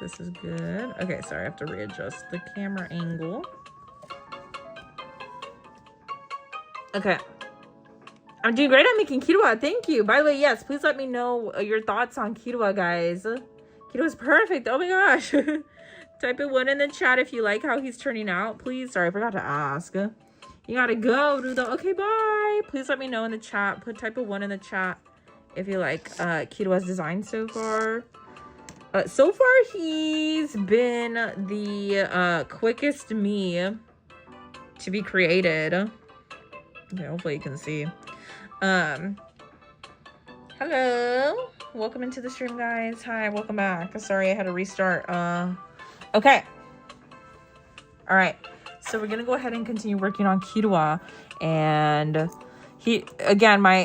This is good. Okay, sorry, I have to readjust the camera angle. Okay. I'm doing great at making Killua. Thank you. By the way, yes, please let me know your thoughts on Killua, guys. Killua's perfect. Oh my gosh. Type a 1 in the chat if you like how he's turning out, please. Sorry, I forgot to ask. You gotta go, Rudo. Okay, bye. Please let me know in the chat. Type a 1 in the chat if you like Killua's design so far. So far, he's been the quickest Mii to be created. Okay, hopefully you can see. Hello. Welcome into the stream, guys. Hi, welcome back. Sorry, I had to restart. Okay. All right. So we're gonna go ahead and continue working on Killua, and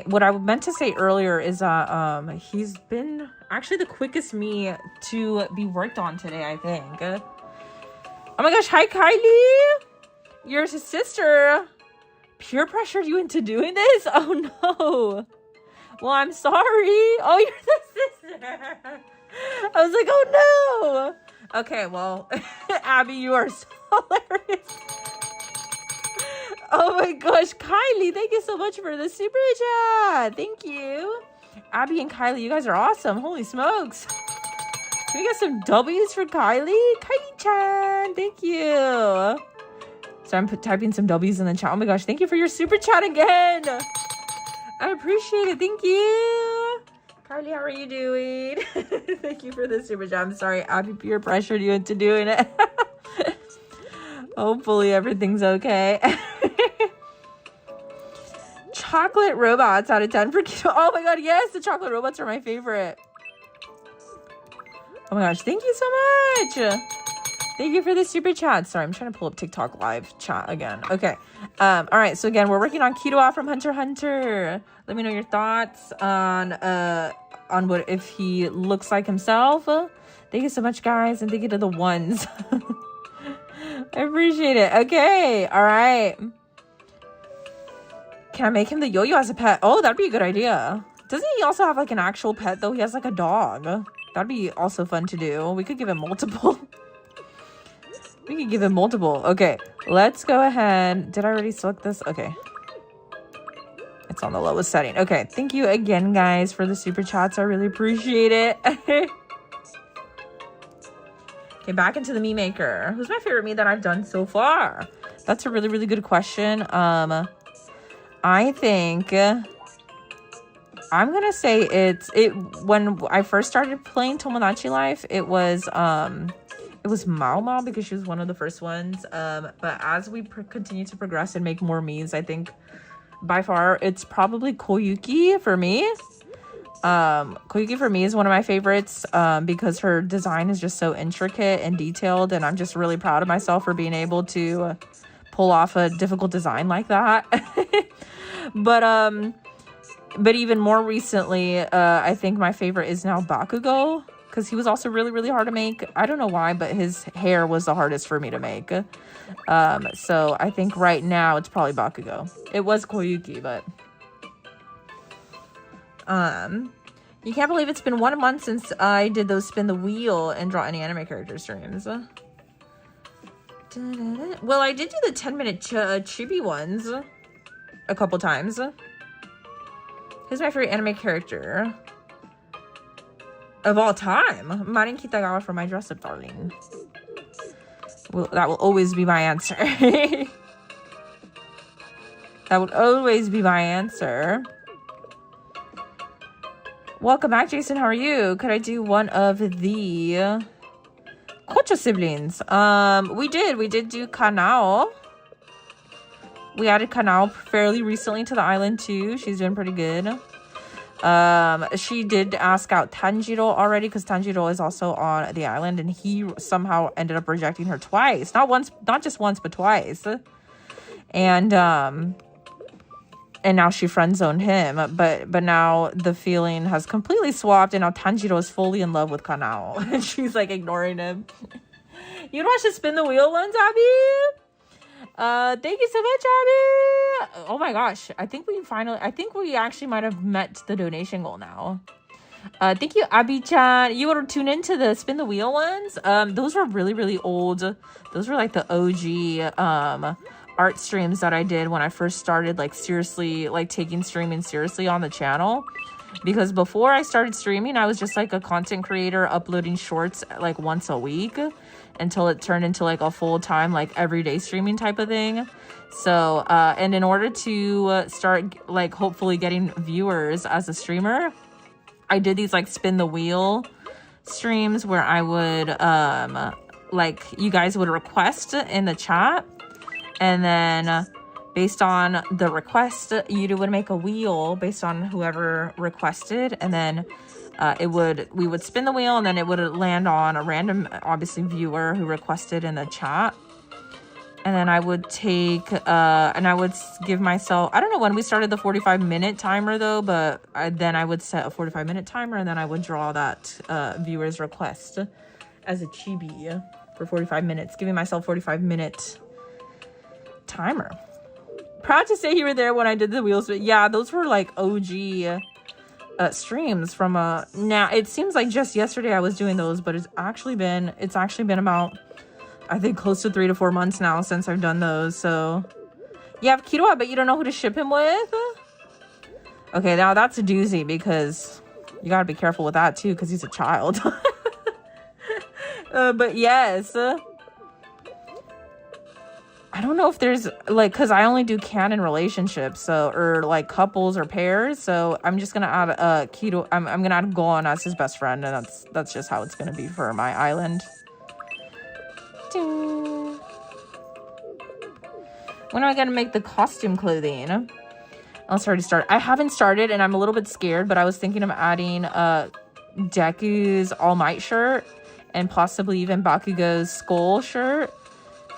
what I meant to say earlier is that he's been actually the quickest Mii to be worked on today, I think. Oh my gosh, hi Kylie! You're his sister. Peer pressured you into doing this? Oh no. Well, I'm sorry. Oh, you're the sister. I was like, oh no. Okay, well, Abby, you are so hilarious. Oh my gosh, Kylie, thank you so much for the super chat. Thank you. Abby and Kylie, you guys are awesome. Holy smokes. Can we get some W's for Kylie? Kylie-chan, thank you. So I'm typing some W's in the chat. Oh my gosh, thank you for your super chat again. I appreciate it. Thank you. Kylie, how are you doing? Thank you for the super chat. I'm sorry, Abby peer pressured you into doing it. Hopefully everything's okay. Chocolate robots out of 10 for Killua. Oh my god, yes, the chocolate robots are my favorite. Oh my gosh, thank you so much. Thank you for the super chat. Sorry, I'm trying to pull up TikTok live chat again. Okay. All right, so again, we're working on Killua from Hunter x Hunter. Let me know your thoughts on what if he looks like himself. Thank you so much, guys, and thank you to the ones. I appreciate it. Okay, all right. Can I make him the yo-yo as a pet? Oh, that'd be a good idea. Doesn't he also have like an actual pet though? He has like a dog. That'd be also fun to do. We could give him multiple. We could give him multiple. Okay, let's go ahead. Did I already select this? Okay. It's on the lowest setting. Okay, thank you again, guys, for the super chats. I really appreciate it. Okay, back into the Mii Maker. Who's my favorite Mii that I've done so far? That's a really, really good question. I think I'm gonna say when I first started playing Tomodachi Life, it was Mao because she was one of the first ones. But as we continue to progress and make more Miis, I think by far it's probably Koyuki for me. Koyuki for me is one of my favorites because her design is just so intricate and detailed, and I'm just really proud of myself for being able to pull off a difficult design like that. But even more recently, I think my favorite is now Bakugo, because he was also really, really hard to make. I don't know why, but his hair was the hardest for me to make. So I think right now it's probably Bakugo. It was Koyuki, but you can't believe it's been 1 month since I did those spin the wheel and draw any anime character streams. Well, I did do the 10-minute chibi ones a couple times. Who's my favorite anime character of all time? Marin Kitagawa from My Dress Up Darling. Well, that will always be my answer. That would always be my answer. Welcome back, Jason. How are you? Could I do one of the Kocho siblings? We did do Kanao. We added Kanao fairly recently to the island too. She's doing pretty good. She did ask out Tanjiro already, because Tanjiro is also on the island, and he somehow ended up rejecting her twice. Not just once, but twice. And now she friend-zoned him, but now the feeling has completely swapped, and now Tanjiro is fully in love with Kanao. And she's like ignoring him. You watch the spin the wheel ones, Abby? Thank you so much, Abby. Oh my gosh, I think we actually might have met the donation goal now. Thank you, Abi-chan. You want to tune into the spin the wheel ones? Those were really, really old. Those were like the OG art streams that I did when I first started like seriously like taking streaming seriously on the channel. Because before I started streaming, I was just like a content creator uploading shorts like once a week until it turned into like a full-time like everyday streaming type of thing. So and in order to start like hopefully getting viewers as a streamer, I did these like spin the wheel streams where I would like you guys would request in the chat, and then based on the request you would make a wheel based on whoever requested, and then we would spin the wheel, and then it would land on a random obviously viewer who requested in the chat. And then I would take, and I would give myself, I don't know when we started the 45-minute timer though, but then I would set a 45-minute timer, and then I would draw that viewer's request as a chibi for 45 minutes, giving myself 45-minute timer. Proud to say you were there when I did the wheels, but yeah, those were like OG streams from, now it seems like just yesterday I was doing those, but it's actually been about, I think close to 3 to 4 months now since I've done those. So you have Killua, but you don't know who to ship him with? Okay, now that's a doozy because you gotta be careful with that too because he's a child. But yes. I don't know if there's like, because I only do canon relationships, so, or like couples or pairs, so I'm just gonna add Killua. I'm gonna add Gohan as his best friend, and that's just how it's gonna be for my island. Ding. When am I gonna make the costume clothing? I'll already start. I haven't started, and I'm a little bit scared, but I was thinking of adding Deku's All Might shirt and possibly even Bakugo's Skull shirt,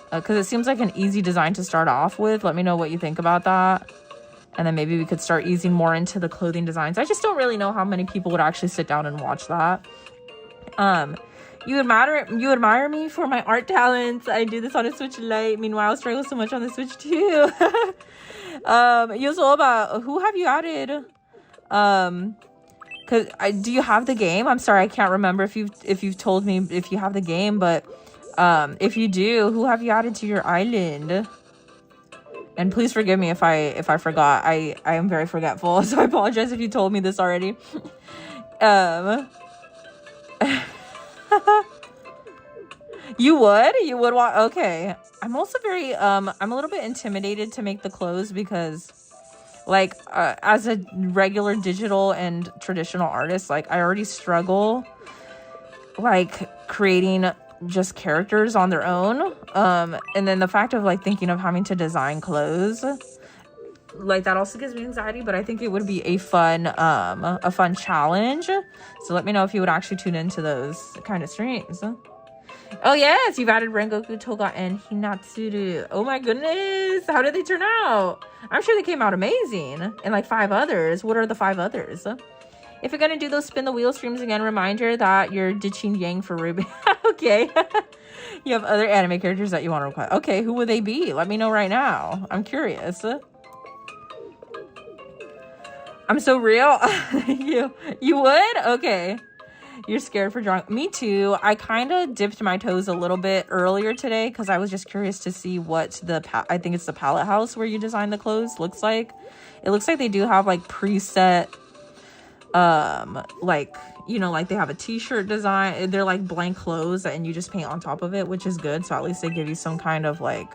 because it seems like an easy design to start off with. Let me know what you think about that, and then maybe we could start easing more into the clothing designs. I just don't really know how many people would actually sit down and watch that. You admire me for my art talents. I do this on a Switch Lite. Meanwhile, I struggle so much on the Switch too. Yosoba, who have you added? Do you have the game? I'm sorry, I can't remember if you've told me if you have the game, but if you do, who have you added to your island? And please forgive me if I forgot. I am very forgetful, so I apologize if you told me this already. You would want, okay. I'm also very I'm a little bit intimidated to make the clothes because like as a regular digital and traditional artist, like I already struggle like creating just characters on their own, and then the fact of like thinking of having to design clothes, like that also gives me anxiety. But I think it would be a fun challenge, so let me know if you would actually tune into those kind of streams. Oh yes, you've added Rengoku, Toga, and Hinatsuru. Oh my goodness, how did they turn out? I'm sure they came out amazing. And like 5 others. What are the 5 others? If you're gonna do those spin the wheel streams again, reminder that you're ditching Yang for Ruby. Okay. You have other anime characters that you want to request. Okay, who would they be? Let me know right now. I'm curious. I'm so real. You would? Okay. You're scared for drawing. Me too. I kind of dipped my toes a little bit earlier today because I was just curious to see what I think it's the palette house where you design the clothes looks like. It looks like they do have like preset, like, you know, like they have a t-shirt design. They're like blank clothes and you just paint on top of it, which is good. So at least they give you some kind of like,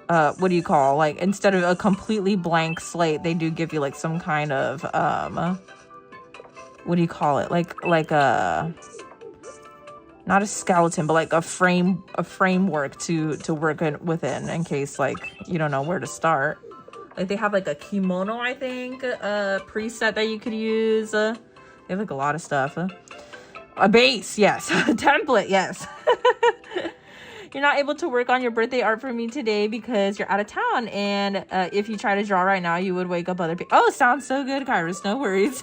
what do you call, like, instead of a completely blank slate, they do give you like some kind of, what do you call it? Like a, not a skeleton, but like a framework to work within in case like you don't know where to start. Like they have like a kimono, I think, preset that you could use. They have like a lot of stuff. A base, yes. A template, yes. You're not able to work on your birthday art for me today because you're out of town. And if you try to draw right now, you would wake up other people. Oh, sounds so good, Kairos. No worries.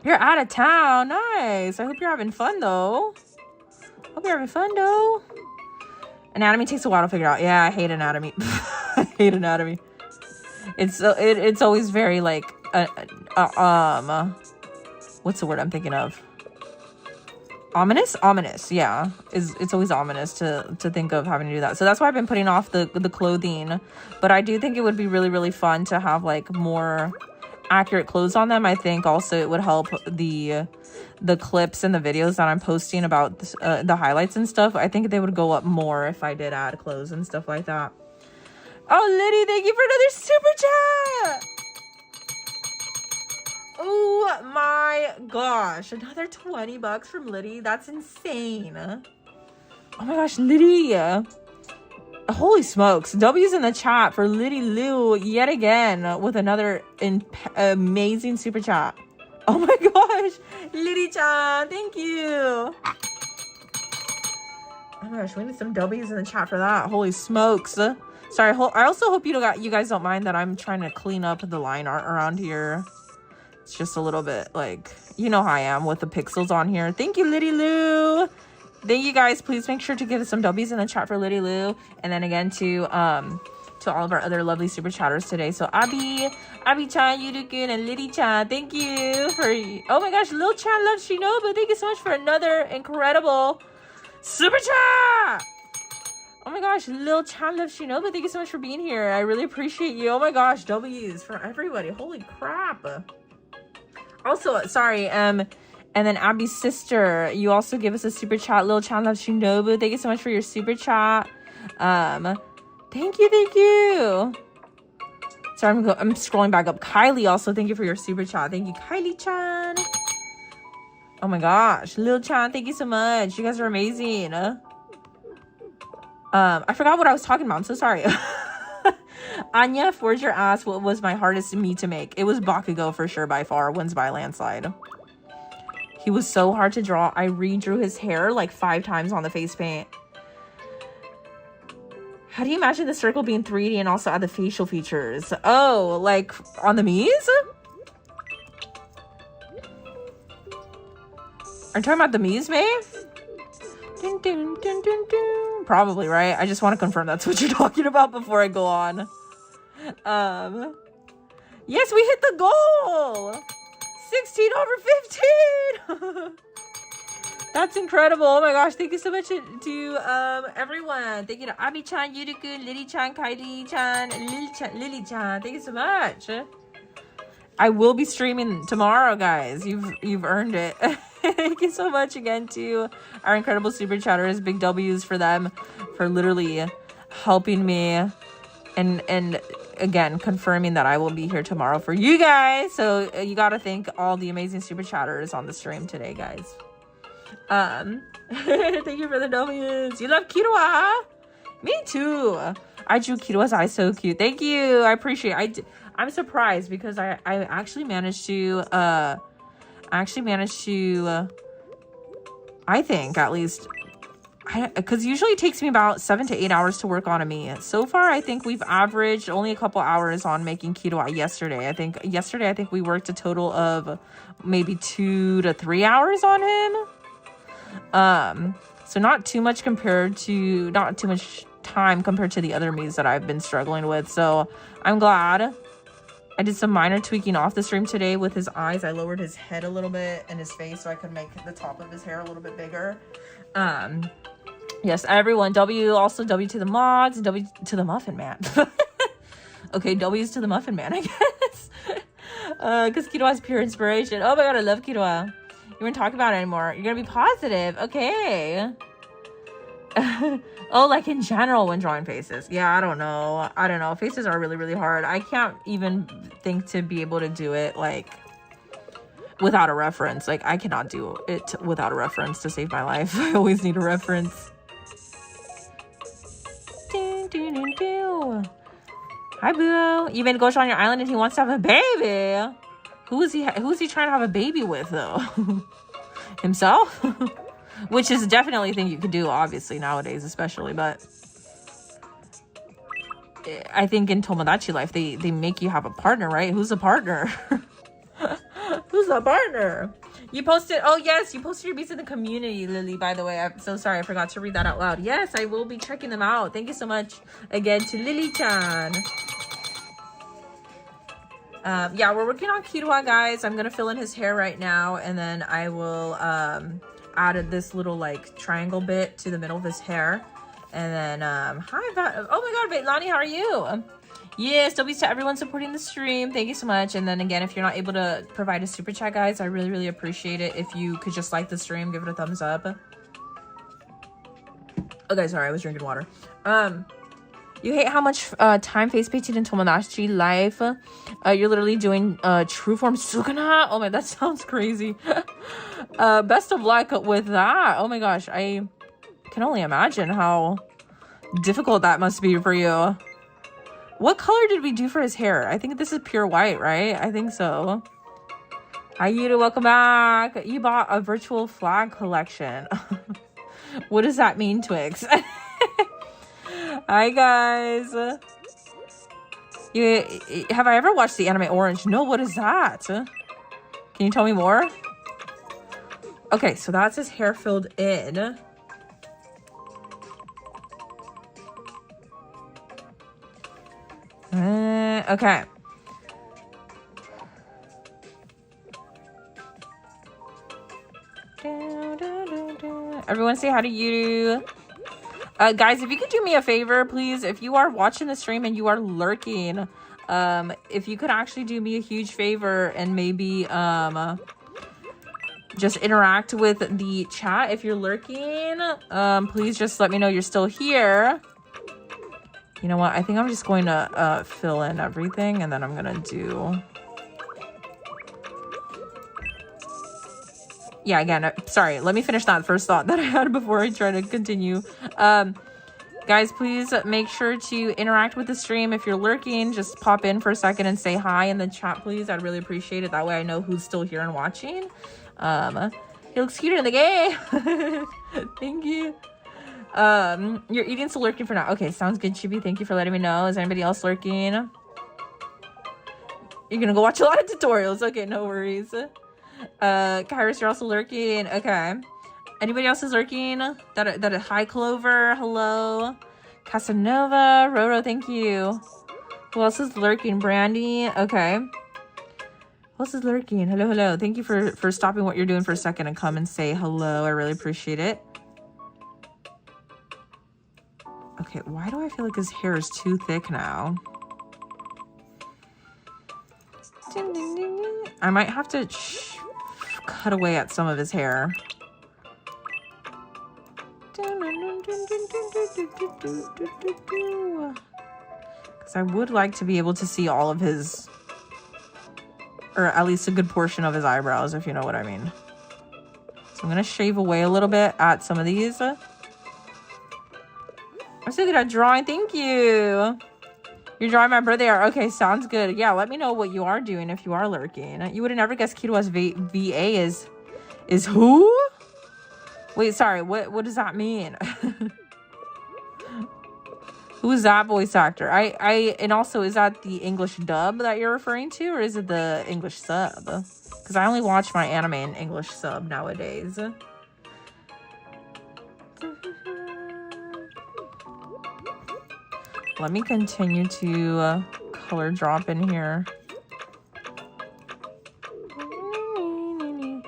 You're out of town. Nice. I hope you're having fun, though. Anatomy takes a while to figure out. Yeah, I hate anatomy. I hate anatomy. It's always very, like, what's the word I'm thinking of? Ominous, yeah. It's always ominous to think of having to do that. So that's why I've been putting off the clothing. But I do think it would be really, really fun to have like more accurate clothes on them. I think also it would help the clips and the videos that I'm posting about the highlights and stuff. I think they would go up more if I did add clothes and stuff like that. Oh, Liddy, thank you for another super chat. Oh my gosh, another 20 bucks from Liddy. That's insane. Oh my gosh, Liddy. Holy smokes. W's in the chat for Liddy Lou yet again with another amazing super chat. Oh my gosh, Liddy-chan, thank you. Oh my gosh, we need some W's in the chat for that. Holy smokes. Sorry, I also hope you guys don't mind that I'm trying to clean up the line art around here. It's just a little bit like, you know how I am with the pixels on here. Thank you, Liddy Lou. Thank you guys. Please make sure to give us some W's in the chat for Liddy Lou. And then again to all of our other lovely super chatters today. So Abby-chan, Yudu-kun, and Liddy-chan, thank you for, oh my gosh, Lil-chan loves Shinobu. Thank you so much for another incredible super chat. Oh my gosh, Lil-chan loves Shinobu. Thank you so much for being here. I really appreciate you. Oh my gosh, W's for everybody. Holy crap. Also, sorry, and then Abby's sister, you also give us a super chat. Lil-chan loves Shinobu. Thank you so much for your super chat. Thank you. Sorry, I'm scrolling back up. Kylie, also, thank you for your super chat. Thank you, Kylie-chan. Oh my gosh, Lil-chan, thank you so much. You guys are amazing. I forgot what I was talking about. I'm so sorry. Anya, forge your ass. What was my hardest me to make? It was Bakugo for sure, by far. Wins by a landslide. He was so hard to draw. I redrew his hair like 5 times on the face paint. How do you imagine the circle being 3D and also add the facial features? Oh, like on the Miis? Are you talking about the Miis, May? Dun, dun, dun, dun, dun. Probably, right? I just want to confirm that's what you're talking about before I go on. Yes, we hit the goal! 16 over 15! That's incredible. Oh my gosh, thank you so much to everyone. Thank you to Abi-chan, Yudu-kun, Liddy-chan, Kylie-chan, Lily-chan. Thank you so much. I will be streaming tomorrow, guys. You've earned it. Thank you so much again to our incredible super chatters. Big W's for them for literally helping me and again confirming that I will be here tomorrow for you guys. So you got to thank all the amazing super chatters on the stream today, guys. Thank you for the W's. You love Killua? Me too. I drew Killua's eyes so cute. Thank you. I appreciate it. I'm surprised because I actually managed to I think at least because usually it takes me about 7 to 8 hours to work on a Miis. So far I think we've averaged only a couple hours on making Killua yesterday. I think we worked a total of maybe 2 to 3 hours on him. So not too much time compared to the other Miis that I've been struggling with. So I'm glad. I did some minor tweaking off the stream today with his eyes. I lowered his head a little bit and his face so I could make the top of his hair a little bit bigger. Yes, everyone. Also W to the mods and W to the Muffin Man. Okay, W's to the Muffin Man, I guess. Because Killua is pure inspiration. Oh my god, I love Killua. You weren't talking about it anymore. You're gonna be positive. Okay. Oh, like in general when drawing faces. Yeah, I don't know. Faces are really, really hard. I can't even think to be able to do it like without a reference. Like I cannot do it without a reference to save my life. I always need a reference. Hi, Boo. You made Gosha on your island and he wants to have a baby. Who's he trying to have a baby with though? Himself? Which is definitely a thing you could do, obviously, nowadays, especially. But I think in Tomodachi Life, they make you have a partner, right? Who's a partner? Who's a partner? You posted... Oh, yes, you posted your beats in the community, Lily, by the way. I'm so sorry. I forgot to read that out loud. Yes, I will be checking them out. Thank you so much again to Lily-chan. Yeah, we're working on Killua, guys. I'm gonna fill in his hair right now, and then I will add this little like triangle bit to the middle of his hair. And then hi, oh my god, Lani, how are you? Yes, Dobbies to everyone supporting the stream. Thank you so much. And then again, if you're not able to provide a super chat, guys, I really appreciate it if you could just like the stream, give it a thumbs up. Okay, sorry, I was drinking water. You hate how much time face painted in Tomodachi Life. You're literally doing true form Sukuna. Oh my, that sounds crazy. Best of luck with that. Oh my gosh, I can only imagine how difficult that must be for you. What color did we do for his hair? I think this is pure white, right? I think so. Hi, Yuta, welcome back. You bought a virtual flag collection. What does that mean, Twix? Hi, guys. Have I ever watched the anime Orange? No, what is that? Can you tell me more? Okay, so that's his hair filled in. Okay. Everyone say hi to you. Guys, if you could do me a favor, please, if you are watching the stream and you are lurking, if you could actually do me a huge favor and maybe just interact with the chat if you're lurking, please just let me know you're still here. You know what? I think I'm just going to fill in everything, and then I'm going to do... Yeah, again, sorry. Let me finish that first thought that I had before I try to continue. Guys, please make sure to interact with the stream. If you're lurking, just pop in for a second and say hi in the chat, please. I'd really appreciate it. That way I know who's still here and watching. He looks cuter in the game. Thank you. You're eating, so lurking for now. Okay, sounds good, Chibi. Thank you for letting me know. Is anybody else lurking? You're gonna go watch a lot of tutorials. Okay, no worries. Kairos, you're also lurking. Okay. Anybody else is lurking? That hi, Clover. Hello. Casanova. Roro, thank you. Who else is lurking? Brandy. Okay. Who else is lurking? Hello. Thank you for stopping what you're doing for a second and come and say hello. I really appreciate it. Okay, why do I feel like his hair is too thick now? I might have to cut away at some of his hair. Because I would like to be able to see all of his... or at least a good portion of his eyebrows, if you know what I mean. So I'm going to shave away a little bit at some of these. I'm so good at drawing. Thank you. You're drawing my birthday art. Okay, sounds good. Yeah, let me know what you are doing if you are lurking. You would have never guessed Killua's VA is who? Wait, sorry. What does that mean? Who is that voice actor? And also, is that the English dub that you're referring to, or is it the English sub? Because I only watch my anime in English sub nowadays. Let me continue to color drop in here.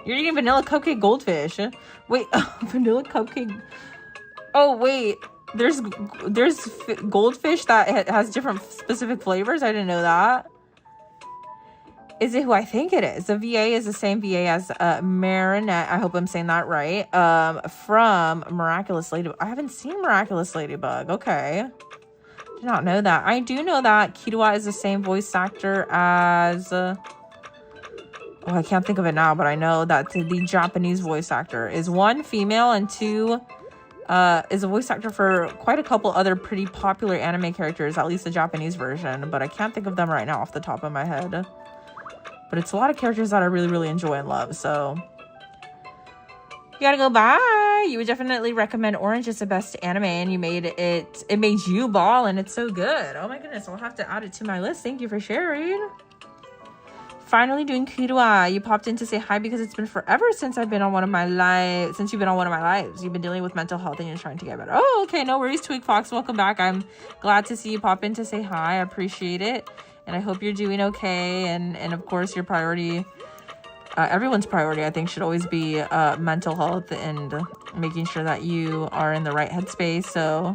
You're eating vanilla cupcake goldfish. Wait, vanilla cupcake. Oh, wait. There's goldfish that has different specific flavors. I didn't know that. Is it who I think it is? The VA is the same VA as Marinette. I hope I'm saying that right. From Miraculous Ladybug. I haven't seen Miraculous Ladybug. Okay. Did not know that. I do know that Killua is the same voice actor as... oh, I can't think of it now, but I know that the Japanese voice actor is one female and two is a voice actor for quite a couple other pretty popular anime characters, at least the Japanese version, but I can't think of them right now off the top of my head. But it's a lot of characters that I really enjoy and love, so... You gotta go bye. You would definitely recommend Orange is the best anime, and you made it. It made you ball, and it's so good. Oh my goodness, I'll have to add it to my list. Thank you for sharing. Finally doing Killua. You popped in to say hi because it's been forever since I've been on one of my lives. Since you've been on one of my lives, you've been dealing with mental health and you're trying to get better. Oh, okay, no worries, Twig Fox. Welcome back. I'm glad to see you pop in to say hi. I appreciate it. And I hope you're doing okay. And of course, your priority, everyone's priority, I think, should always be mental health and making sure that you are in the right headspace. So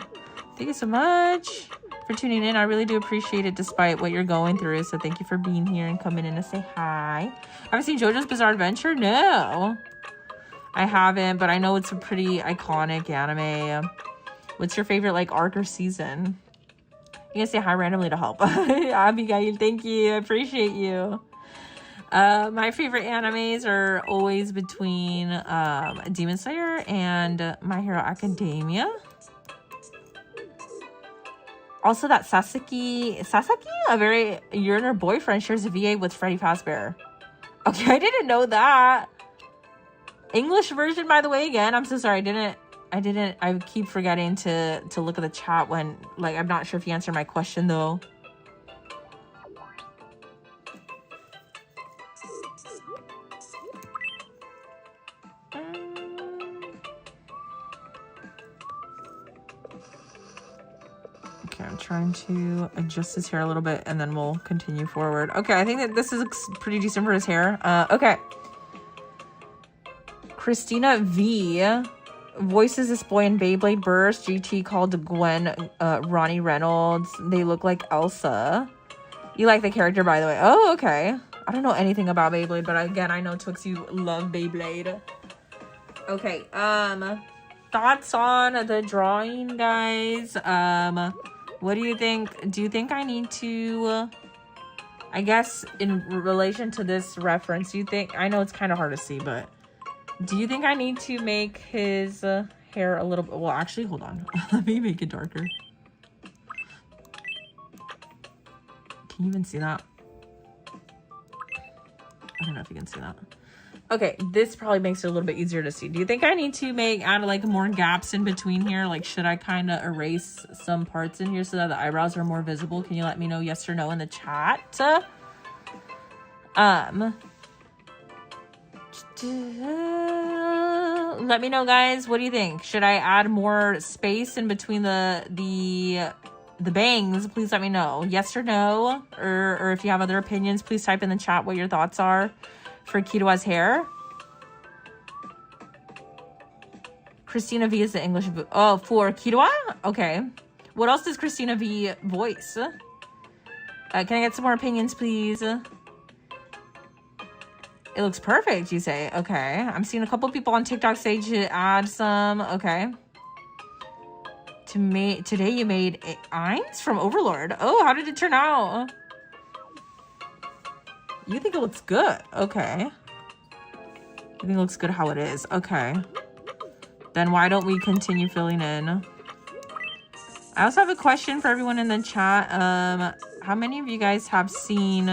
thank you so much for tuning in. I really do appreciate it despite what you're going through. So thank you for being here and coming in to say hi. Haven't seen JoJo's Bizarre Adventure? No, I haven't, but I know it's a pretty iconic anime. What's your favorite like arc or season? You can say hi randomly to help. Abigail, thank you. I appreciate you. My favorite animes are always between Demon Slayer and My Hero Academia. Also, that Sasaki, you're and her boyfriend shares a VA with Freddy Fazbear. Okay, I didn't know that. English version, by the way, again, I'm so sorry. I keep forgetting to look at the chat when, like, I'm not sure if you answered my question, though. Okay, I'm trying to adjust his hair a little bit, and then we'll continue forward. Okay, I think that this is pretty decent for his hair. Okay. Christina V voices this boy in Beyblade Burst GT called Gwen Ronnie Reynolds. They look like Elsa. You like the character, by the way. Oh, okay. I don't know anything about Beyblade, but again, I know Twix, you love Beyblade. Okay, thoughts on the drawing, guys? What do you think? Do you think I need to, I guess in relation to this reference, do you think, I know it's kind of hard to see, but do you think I need to make his hair a little bit, well, actually, hold on. Let me make it darker. Can you even see that? I don't know if you can see that. Okay, this probably makes it a little bit easier to see. Do you think I need to add like more gaps in between here? Like, should I kind of erase some parts in here so that the eyebrows are more visible? Can you let me know yes or no in the chat? Let me know, guys. What do you think? Should I add more space in between the bangs? Please let me know. Yes or no? Or if you have other opinions, please type in the chat what your thoughts are for Killua's hair. Christina V is the English. Oh, for Killua? Okay. What else does Christina V voice? Can I get some more opinions, please? It looks perfect, you say. Okay. I'm seeing a couple people on TikTok say to add some. Okay. Today you made Eins from Overlord. Oh, how did it turn out? You think it looks good. Okay. You think it looks good how it is. Okay. Then why don't we continue filling in? I also have a question for everyone in the chat. How many of you guys have seen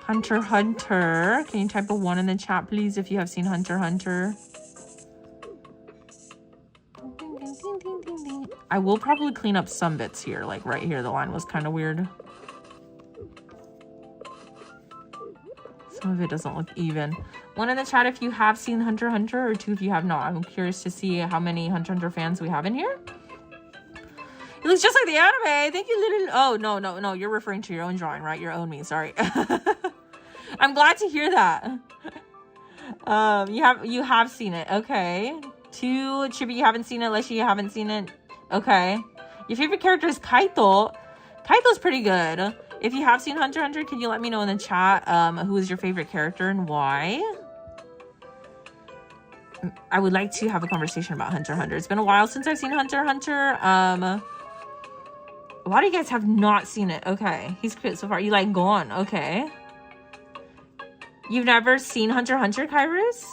Hunter x Hunter? Can you type a 1 in the chat, please, if you have seen Hunter x Hunter? I will probably clean up some bits here. Like right here, the line was kind of weird. Some of it doesn't look even. 1 in the chat if you have seen Hunter x Hunter, or 2 if you have not. I'm curious to see how many Hunter x Hunter fans we have in here. It looks just like the anime. Thank you, little. Oh, no. You're referring to your own drawing, right? Your own me. Sorry. I'm glad to hear that. You have seen it. Okay. 2, Chibi, you haven't seen it. Leshy, you haven't seen it. Okay. Your favorite character is Kaito. Kaito's pretty good. If you have seen Hunter x Hunter, can you let me know in the chat who is your favorite character and why? I would like to have a conversation about Hunter x Hunter. It's been a while since I've seen Hunter x Hunter. A lot of you guys have not seen it. Okay. He's cute so far. You like Gon. Okay. You've never seen Hunter x Hunter, Kairos?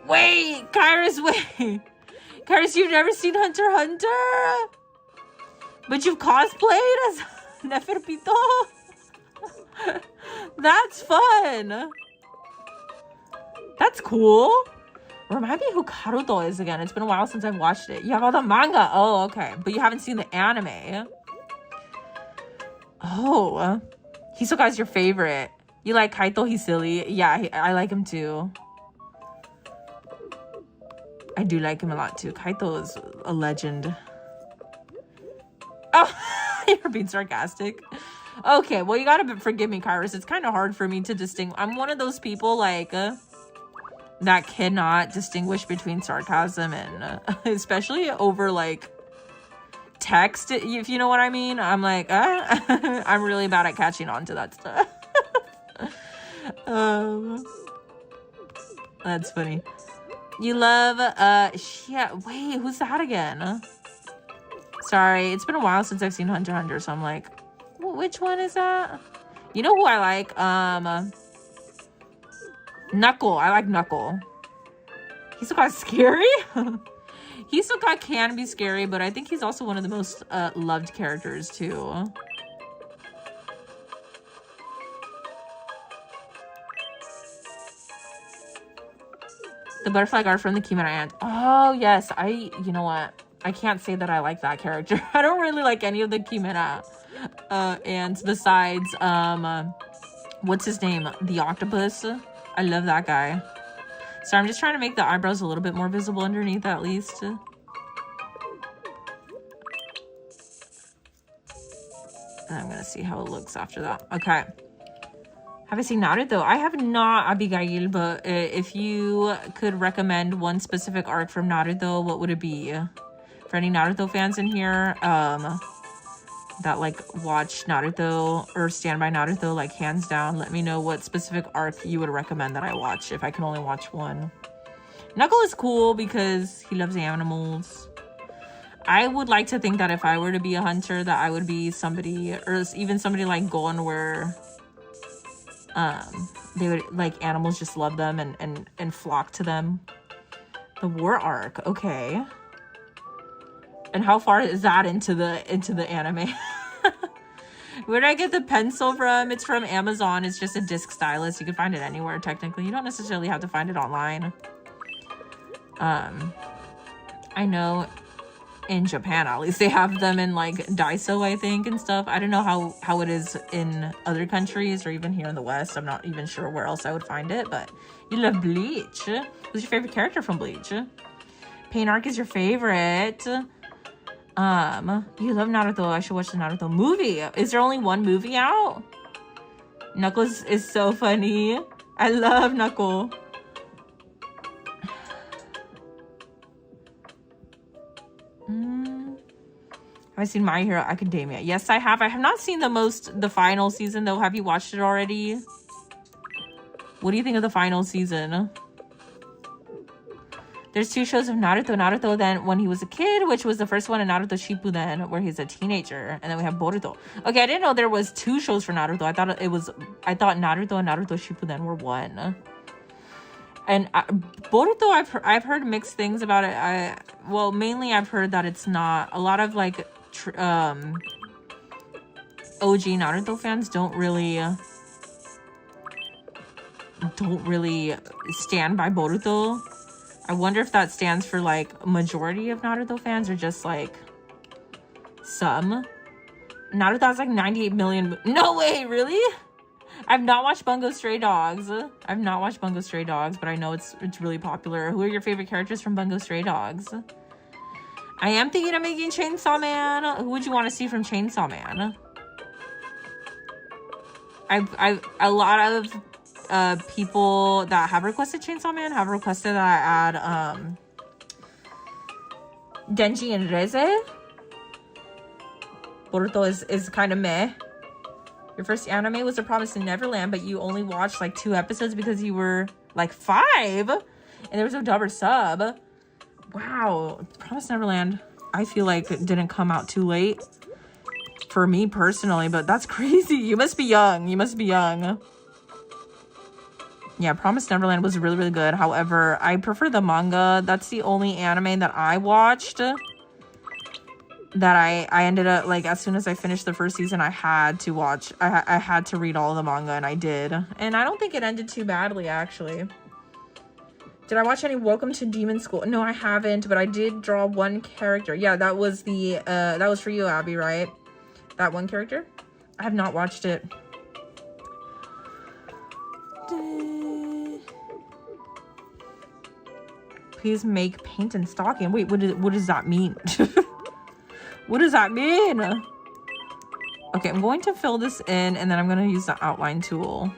Wait, Kairos, wait. Kairos, you've never seen Hunter x Hunter? But you've cosplayed as Neferpito? That's fun. That's cool. Remind me who Karuto is again. It's been a while since I've watched it. You have all the manga. Oh, okay. But you haven't seen the anime. Oh. Hisoka's your favorite. You like Kaito? He's silly. Yeah, I like him too. I do like him a lot too. Kaito is a legend. Oh, You're being sarcastic. Okay, well, you gotta forgive me, Kairos. It's kind of hard for me to distinguish. I'm one of those people, like, that cannot distinguish between sarcasm and, especially over, like, text, if you know what I mean. I'm like, I'm really bad at catching on to that stuff. That's funny. You love, yeah, wait, who's that again? Sorry, it's been a while since I've seen Hunter x Hunter, so I'm like, which one is that? You know who I like? Knuckle. I like Knuckle. He's so kind of scary. He's so kind of can be scary, but I think he's also one of the most loved characters too. The butterfly guard from the Kimura Ant. Oh yes, you know what? I can't say that I like that character. I don't really like any of the Kimura ants besides what's his name? The octopus. I love that guy. So I'm just trying to make the eyebrows a little bit more visible underneath at least. And I'm gonna see how it looks after that. Okay. Have I seen Naruto? I have not, Abigail, but if you could recommend one specific arc from Naruto, what would it be? For any Naruto fans in here, that like watch Naruto or stand by Naruto, like hands down, let me know what specific arc you would recommend that I watch if I can only watch one. Knuckle is cool because he loves animals. I would like to think that if I were to be a hunter, that I would be somebody, or even somebody like Gon, where they would, like, animals just love them and flock to them. The war arc, okay. And how far is that into the anime? Where did I get the pencil from? It's from Amazon. It's just a disc stylus. You can find it anywhere, technically. You don't necessarily have to find it online. I know in Japan, at least, they have them in, like, Daiso, I think, and stuff. I don't know how it is in other countries or even here in the West. I'm not even sure where else I would find it, but you love Bleach. Who's your favorite character from Bleach? Pain arc is your favorite. You love Naruto. I should watch the Naruto movie. Is there only one movie out? Knuckles is so funny. I love Knuckle. Have I seen My Hero Academia? Yes, I have. I have not seen the final season though. Have you watched it already? What do you think of the final season? There's 2 shows of Naruto. Naruto then when he was a kid, which was the first one, and Naruto Shippuden, where he's a teenager. And then we have Boruto. Okay, I didn't know there was 2 shows for Naruto. I thought Naruto and Naruto Shippuden were one. And Boruto, I've heard mixed things about it. Well, mainly I've heard that it's not. A lot of, like, OG Naruto fans don't really stand by Boruto. I wonder if that stands for, like, majority of Naruto fans or just, like, some. Naruto has, like, 98 million. No way, really? I've not watched Bungo Stray Dogs. I've not watched Bungo Stray Dogs, but I know it's really popular. Who are your favorite characters from Bungo Stray Dogs? I am thinking of making Chainsaw Man. Who would you want to see from Chainsaw Man? A lot of people that have requested Chainsaw Man have requested that I add Denji and Reze. Boruto is kind of meh. Your first anime was The Promised Neverland, but you only watched like 2 episodes because you were like 5 and there was no dub or sub. Wow. Promised Neverland, I feel like it didn't come out too late for me personally, but that's crazy. You must be young. You must be young. Yeah, Promised Neverland was really, really good. However, I prefer the manga. That's the only anime that I watched that I ended up, like, as soon as I finished the first season, I had to watch. I had to read all of the manga, and I did. And I don't think it ended too badly, actually. Did I watch any Welcome to Demon School? No, I haven't, but I did draw one character. Yeah, that was the, that was for you, Abby, right? That one character? I have not watched it. Please make paint and stocking. Wait, what does that mean? What does that mean? Okay, I'm going to fill this in, and then I'm going to use the outline tool.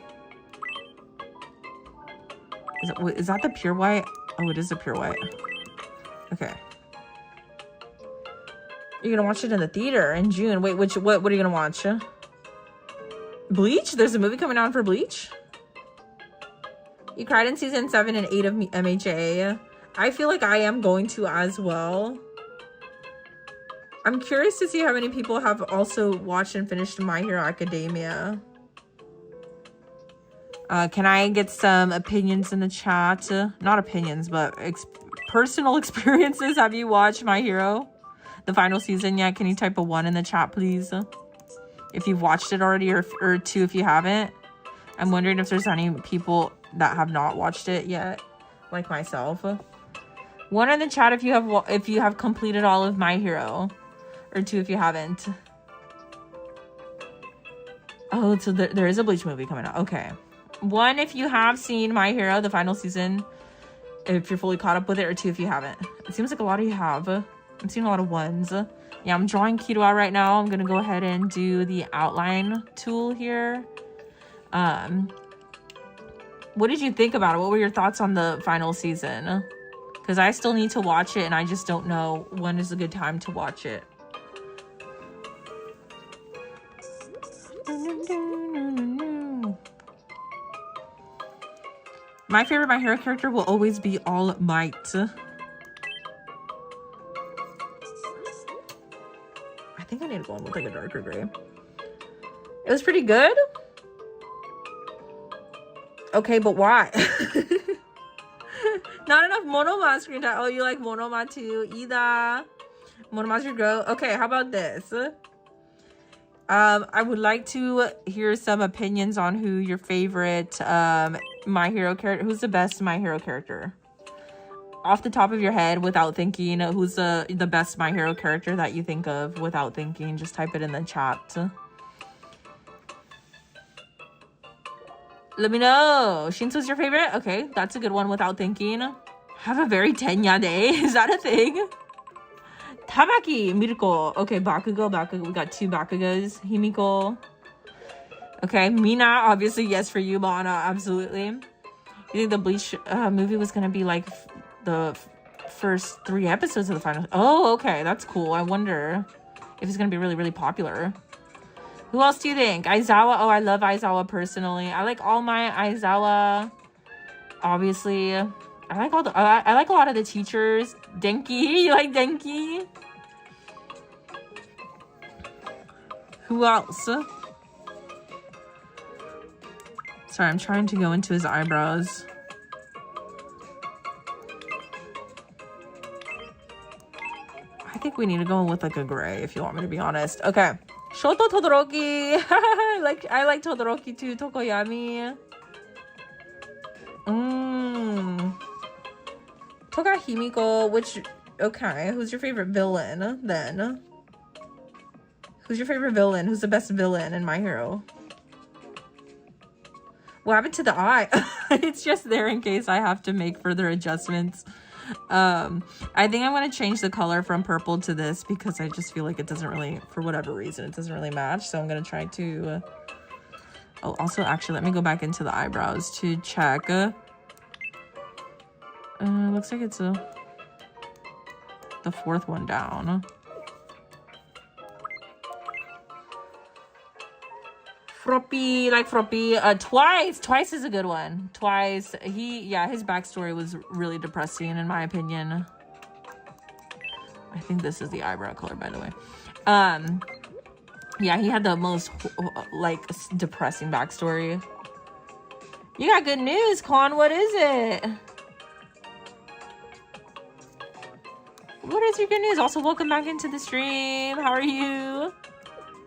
Is that the pure white? Oh, it is a pure white. Okay. You're gonna watch it in the theater in June. Wait, what are you gonna watch? Bleach? There's a movie coming on for Bleach? You cried in season 7 and 8 of MHA. I feel like I am going to as well. I'm curious to see how many people have also watched and finished My Hero Academia. Can I get some opinions in the chat? Not opinions, but personal experiences. Have you watched My Hero? The final season yet? Can you type a 1 in the chat, please? If you've watched it already, or 2 if you haven't. I'm wondering if there's any people that have not watched it yet, like myself. 1 in the chat if you have completed all of My Hero, or 2 if you haven't. Oh, so there is a Bleach movie coming out. Okay. 1 if you have seen My Hero, the final season, if you're fully caught up with it, or 2 if you haven't. It seems like a lot of you have. I'm seeing a lot of 1s. Yeah, I'm drawing Killua right now. I'm gonna go ahead and do the outline tool here. What did you think about it? What were your thoughts on the final season? Because I still need to watch it, and I just don't know when is a good time to watch it. My favorite My Hero character will always be All Might. I think I need to go in with like a darker gray. It was pretty good. Okay, but why? Not enough Monoma screen time. Oh, you like Monoma too? Ida. Monoma's your girl. Okay, how about this? I would like to hear some opinions on who your favorite My Hero character, who's the best My Hero character? Off the top of your head, without thinking, who's the best My Hero character that you think of without thinking? Just type it in the chat. Let me know. Shinsu's your favorite? Okay, that's a good one without thinking. Have a very Tenya day. Is that a thing? Tamaki, Mirko. Okay, Bakugo. We got 2 Bakugos. Himiko. Okay, Mina, obviously, yes for you. Mana, absolutely. You think the Bleach movie was going to be like the first 3 episodes of the final? Oh, okay, that's cool. I wonder if it's going to be really, really popular. Who else do you think? Aizawa. Oh, I love Aizawa personally. I like all my Aizawa. Obviously, I like I like a lot of the teachers. Denki, you like Denki? Who else? Sorry, I'm trying to go into his eyebrows. I think we need to go with like a gray, if you want me to be honest. Okay. Shoto Todoroki. I like Todoroki too. Tokoyami. Toga Himiko, which... Okay, who's your favorite villain, then? Who's your favorite villain? Who's the best villain in My Hero? What happened to the eye? It's just there in case I have to make further adjustments. I think I'm going to change the color from purple to this because I just feel like it doesn't really, for whatever reason, it doesn't really match. So I'm going to try to... Oh, also, actually, let me go back into the eyebrows to check. Looks like it's the 4th one down. Froppy, like Froppy. Twice is a good one. Twice. His backstory was really depressing in my opinion. I think this is the eyebrow color, by the way. Yeah, he had the most like depressing backstory. You got good news, Con. What is it? What is your good news? Also, welcome back into the stream. How are you?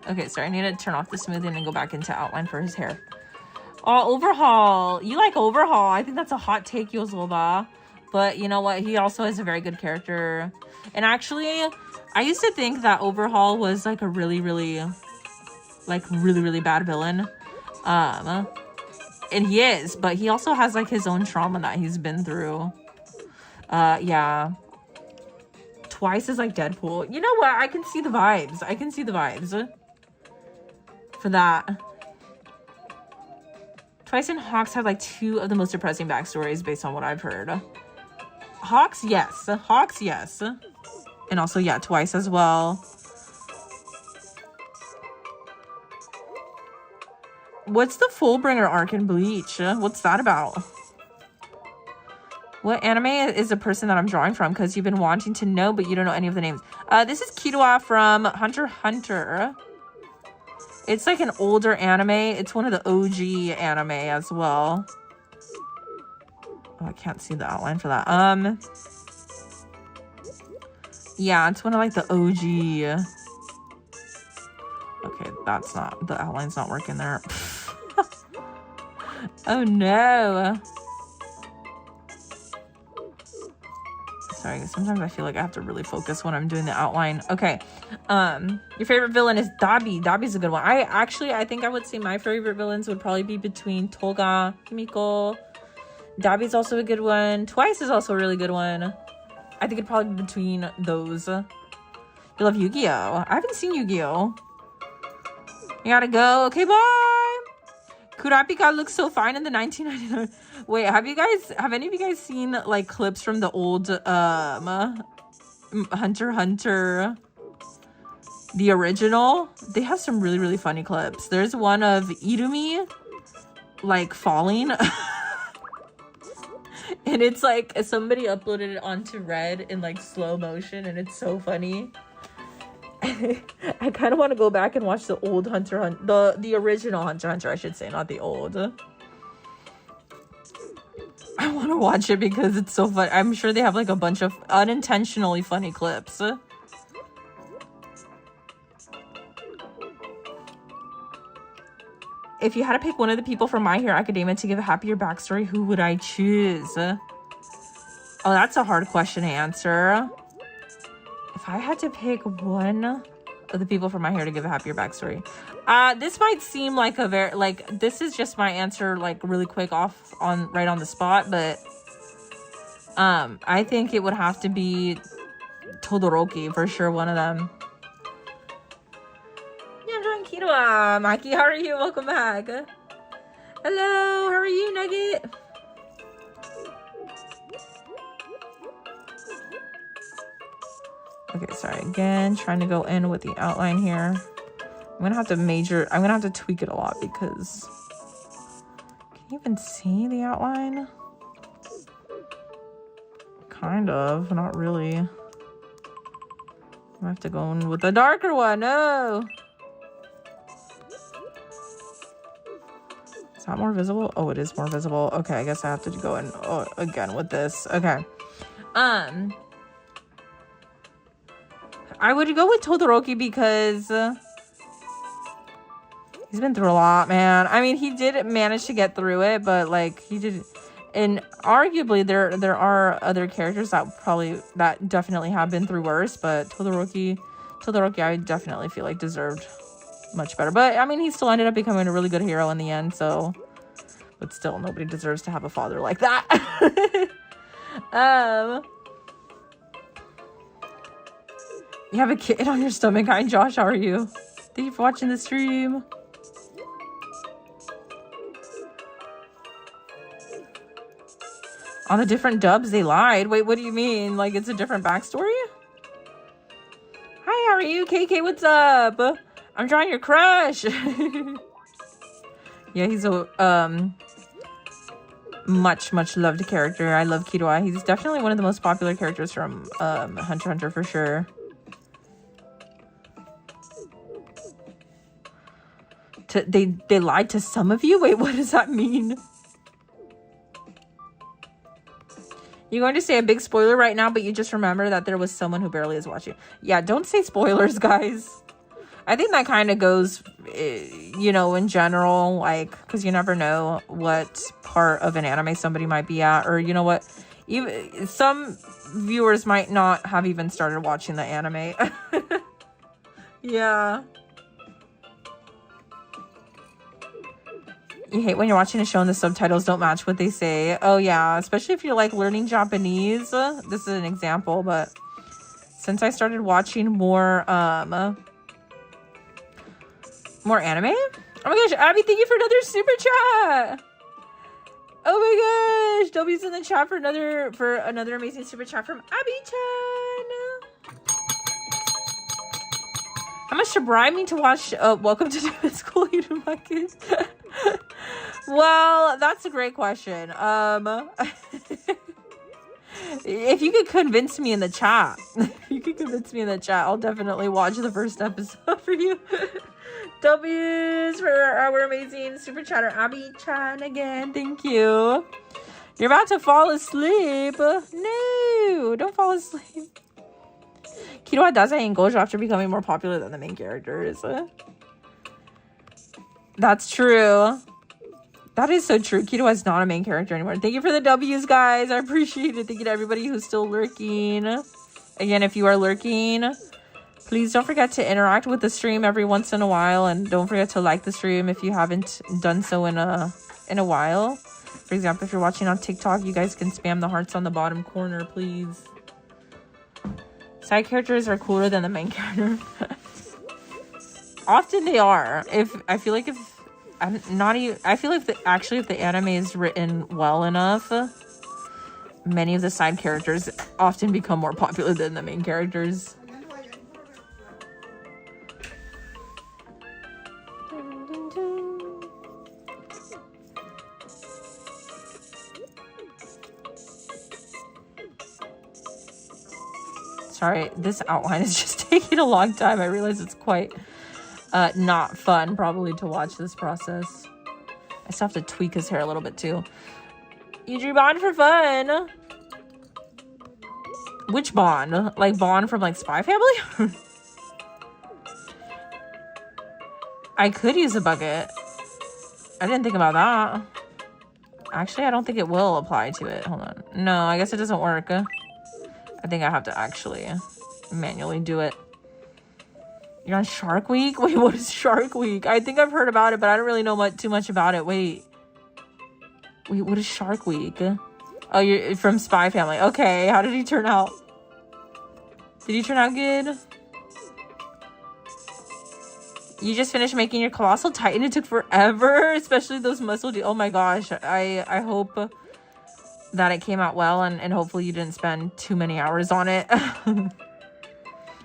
Okay, sorry. I need to turn off the smoothing and go back into outline for his hair. Oh, Overhaul. You like Overhaul. I think that's a hot take, Yozoba. But you know what? He also has a very good character. And actually, I used to think that Overhaul was like a really, really bad villain. And he is. But he also has like his own trauma that he's been through. Yeah. Twice is like Deadpool. You know what? I can see the vibes. for that. Twice and Hawks have like 2 of the most depressing backstories based on what I've heard. Hawks, yes. Hawks, yes. And also, yeah, Twice as well. What's the Fullbringer arc in Bleach? What's that about? What anime is the person that I'm drawing from? Because you've been wanting to know, but you don't know any of the names. This is Killua from Hunter x Hunter. It's like an older anime. It's one of the OG anime as well. Oh, I can't see the outline for that. Yeah, it's one of like the OG. Okay, that's not, the outline's not working there. Oh no. Sorry, sometimes I feel like I have to really focus when I'm doing the outline. Okay. Your favorite villain is Dabi. Dabi's a good one. I think I would say my favorite villains would probably be between Toga, Kimiko. Dabi's also a good one. Twice is also a really good one. I think it'd probably be between those. You love Yu-Gi-Oh! I haven't seen Yu-Gi-Oh! You gotta go. Okay, bye! Kurapika looks so fine in the 1999. Wait, have any of you guys seen like clips from the old Hunter x Hunter, the original? They have some really, really funny clips. There's one of Irumi like falling. And it's like somebody uploaded it onto Red in like slow motion, and it's so funny. I kind of want to go back and watch the old Hunter x Hunter, the original Hunter x Hunter, I should say, not the old. I want to watch it because it's so fun. I'm sure they have like a bunch of unintentionally funny clips. If you had to pick one of the people from My Hero Academia to give a happier backstory, who would I choose? Oh, that's a hard question to answer. If I had to pick one of the people from My Hero to give a happier backstory. This might seem like a very, like, this is just my answer, like, really quick right on the spot, but I think it would have to be Todoroki, for sure, one of them. Yeah, I'm drawing Killua. Maki, how are you? Welcome back. Hello, how are you, Nugget? Okay, sorry, again, trying to go in with the outline here. I'm gonna have to tweak it a lot because, can you even see the outline? Kind of, not really. I have to go in with the darker one, no! Is that more visible? Oh, it is more visible. Okay, I guess I have to go in again with this. Okay. I would go with Todoroki because he's been through a lot, man. I mean, he did manage to get through it, but like he did, and arguably there are other characters that definitely have been through worse. But Todoroki, I definitely feel like deserved much better. But I mean, he still ended up becoming a really good hero in the end. So, but still, nobody deserves to have a father like that. You have a kid on your stomach. Hi, Josh. How are you? Thank you for watching the stream. On the different dubs, they lied. Wait, what do you mean? Like, it's a different backstory? Hi, how are you? KK, what's up? I'm drawing your crush. Yeah, he's a much loved character. I love Killua. He's definitely one of the most popular characters from Hunter x Hunter for sure. They lied to some of you? Wait, what does that mean? You're going to say a big spoiler right now, but you just remember that there was someone who barely is watching. Yeah, don't say spoilers, guys. I think that kind of goes, you know, in general, like, because you never know what part of an anime somebody might be at, or you know what, even some viewers might not have even started watching the anime. Yeah. You hate when you're watching a show and the subtitles don't match what they say. Oh yeah, especially if you're like learning Japanese. This is an example, but since I started watching more More anime? Oh my gosh, Abby, thank you for another super chat. Oh my gosh, W's in the chat for another amazing super chat from Abby-chan. How much to bribe me to watch Welcome to Diamond School, you do my kids? Well, that's a great question. If you could convince me in the chat, I'll definitely watch the first episode for you. W's for our amazing super chatter, Abby-chan again. Thank you. You're about to fall asleep. No, don't fall asleep. Killua does in Gojo after becoming more popular than the main characters. That's true. That is so true. Killua is not a main character anymore. Thank you for the W's, guys. I appreciate it. Thank you to everybody who's still lurking. Again, if you are lurking, please don't forget to interact with the stream every once in a while, and don't forget to like the stream if you haven't done so in a while. For example, if you're watching on TikTok, you guys can spam the hearts on the bottom corner, please. Side characters are cooler than the main character. Often they are. If the anime is written well enough, many of the side characters often become more popular than the main characters. Sorry, this outline is just taking a long time. I realize it's quite not fun probably to watch this process. I still have to tweak his hair a little bit too. You drew Bond for fun. Which Bond? Like Bond from like Spy Family? I could use a bucket. I didn't think about that. Actually, I don't think it will apply to it. Hold on. No, I guess it doesn't work. I think I have to actually manually do it. You're on Shark Week? Wait, what is Shark Week? I think I've heard about it, but I don't really know too much about it. Wait, what is Shark Week? Oh, you're from Spy Family. Okay, how did he turn out? Did he turn out good? You just finished making your Colossal Titan. It took forever, especially those muscle. Oh my gosh, I hope that it came out well, and hopefully you didn't spend too many hours on it.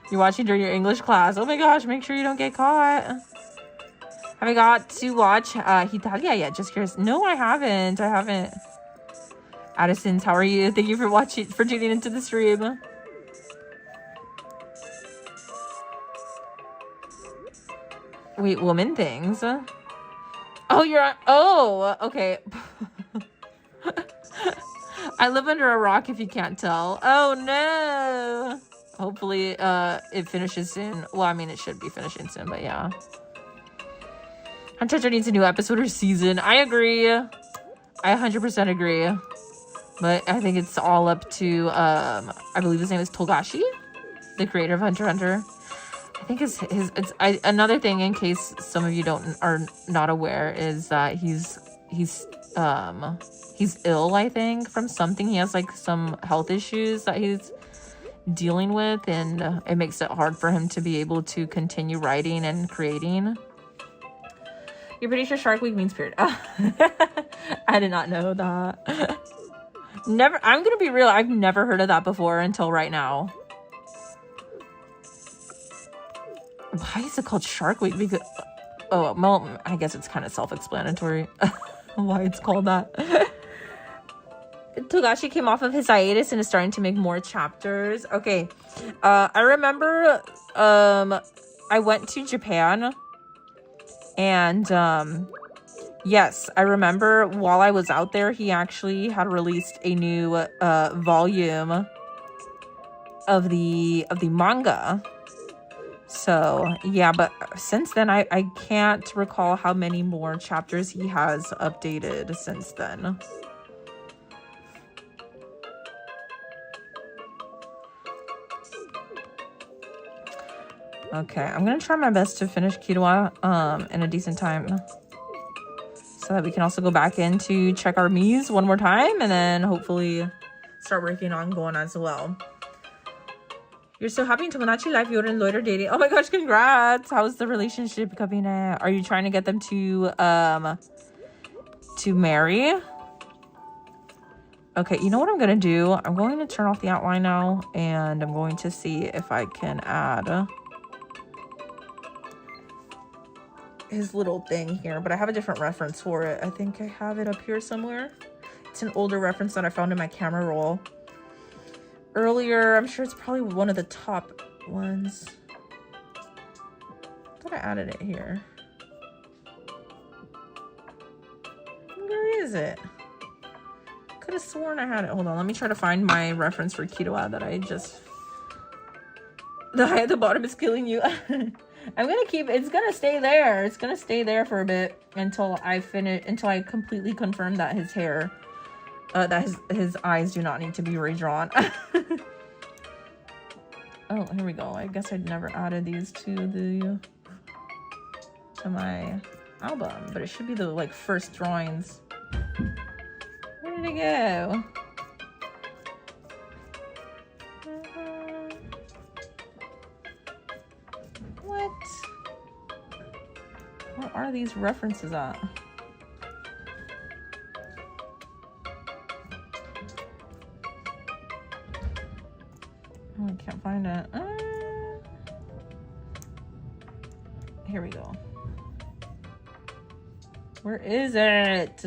You're watching during your English class. Oh my gosh, make sure you don't get caught. Have I got to watch Hitalia yet? Just curious. No, I haven't. Addisons, how are you? Thank you for tuning into the stream. Wait, woman things. Oh, you're on. Oh, okay. I live under a rock if you can't tell. Oh no. Hopefully it finishes soon. Well, I mean, it should be finishing soon, but yeah. Hunter needs a new episode or season. I agree. I 100% agree. But I think it's all up to, I believe his name is Togashi, the creator of Hunter x Hunter. I think another thing, in case some of you are not aware, is that he's ill, I think, from something. He has like some health issues that he's dealing with, and it makes it hard for him to be able to continue writing and creating. You're pretty sure Shark Week means period. I did not know that. Never. I'm gonna be real. I've never heard of that before until right now. Why is it called Shark Week? Because, oh, well, I guess it's kind of self-explanatory why it's called that. Togashi came off of his hiatus and is starting to make more chapters. Okay. I remember I went to Japan, and yes, I remember while I was out there, he actually had released a new volume of the manga. So yeah, but since then I can't recall how many more chapters he has updated since then. Okay, I'm gonna try my best to finish Killua in a decent time, so that we can also go back in to check our Miis one more time, and then hopefully start working on Gohan as well. You're so happy in Tomodachi Life. Yoda and Lloyd are dating. Oh my gosh, congrats. How's the relationship coming in? Are you trying to get them to marry? Okay, you know what I'm gonna do? I'm going to turn off the outline now, and I'm going to see if I can add his little thing here, but I have a different reference for it. I think I have it up here somewhere. It's an older reference that I found in my camera roll earlier. I'm sure it's probably one of the top ones. I thought I added it here. Where is it? Could have sworn I had it. Hold on, let me try to find my reference for Killua that I just... The eye at the bottom is killing you. I'm gonna keep... It's gonna stay there. It's gonna stay there for a bit until I finish... Until I completely confirm that his hair... that his eyes do not need to be redrawn. Oh, here we go. I guess I'd never added these to my album, but it should be the like first drawings. Where did it go? What? Where are these references at? Oh, I can't find it. Here we go. Where is it?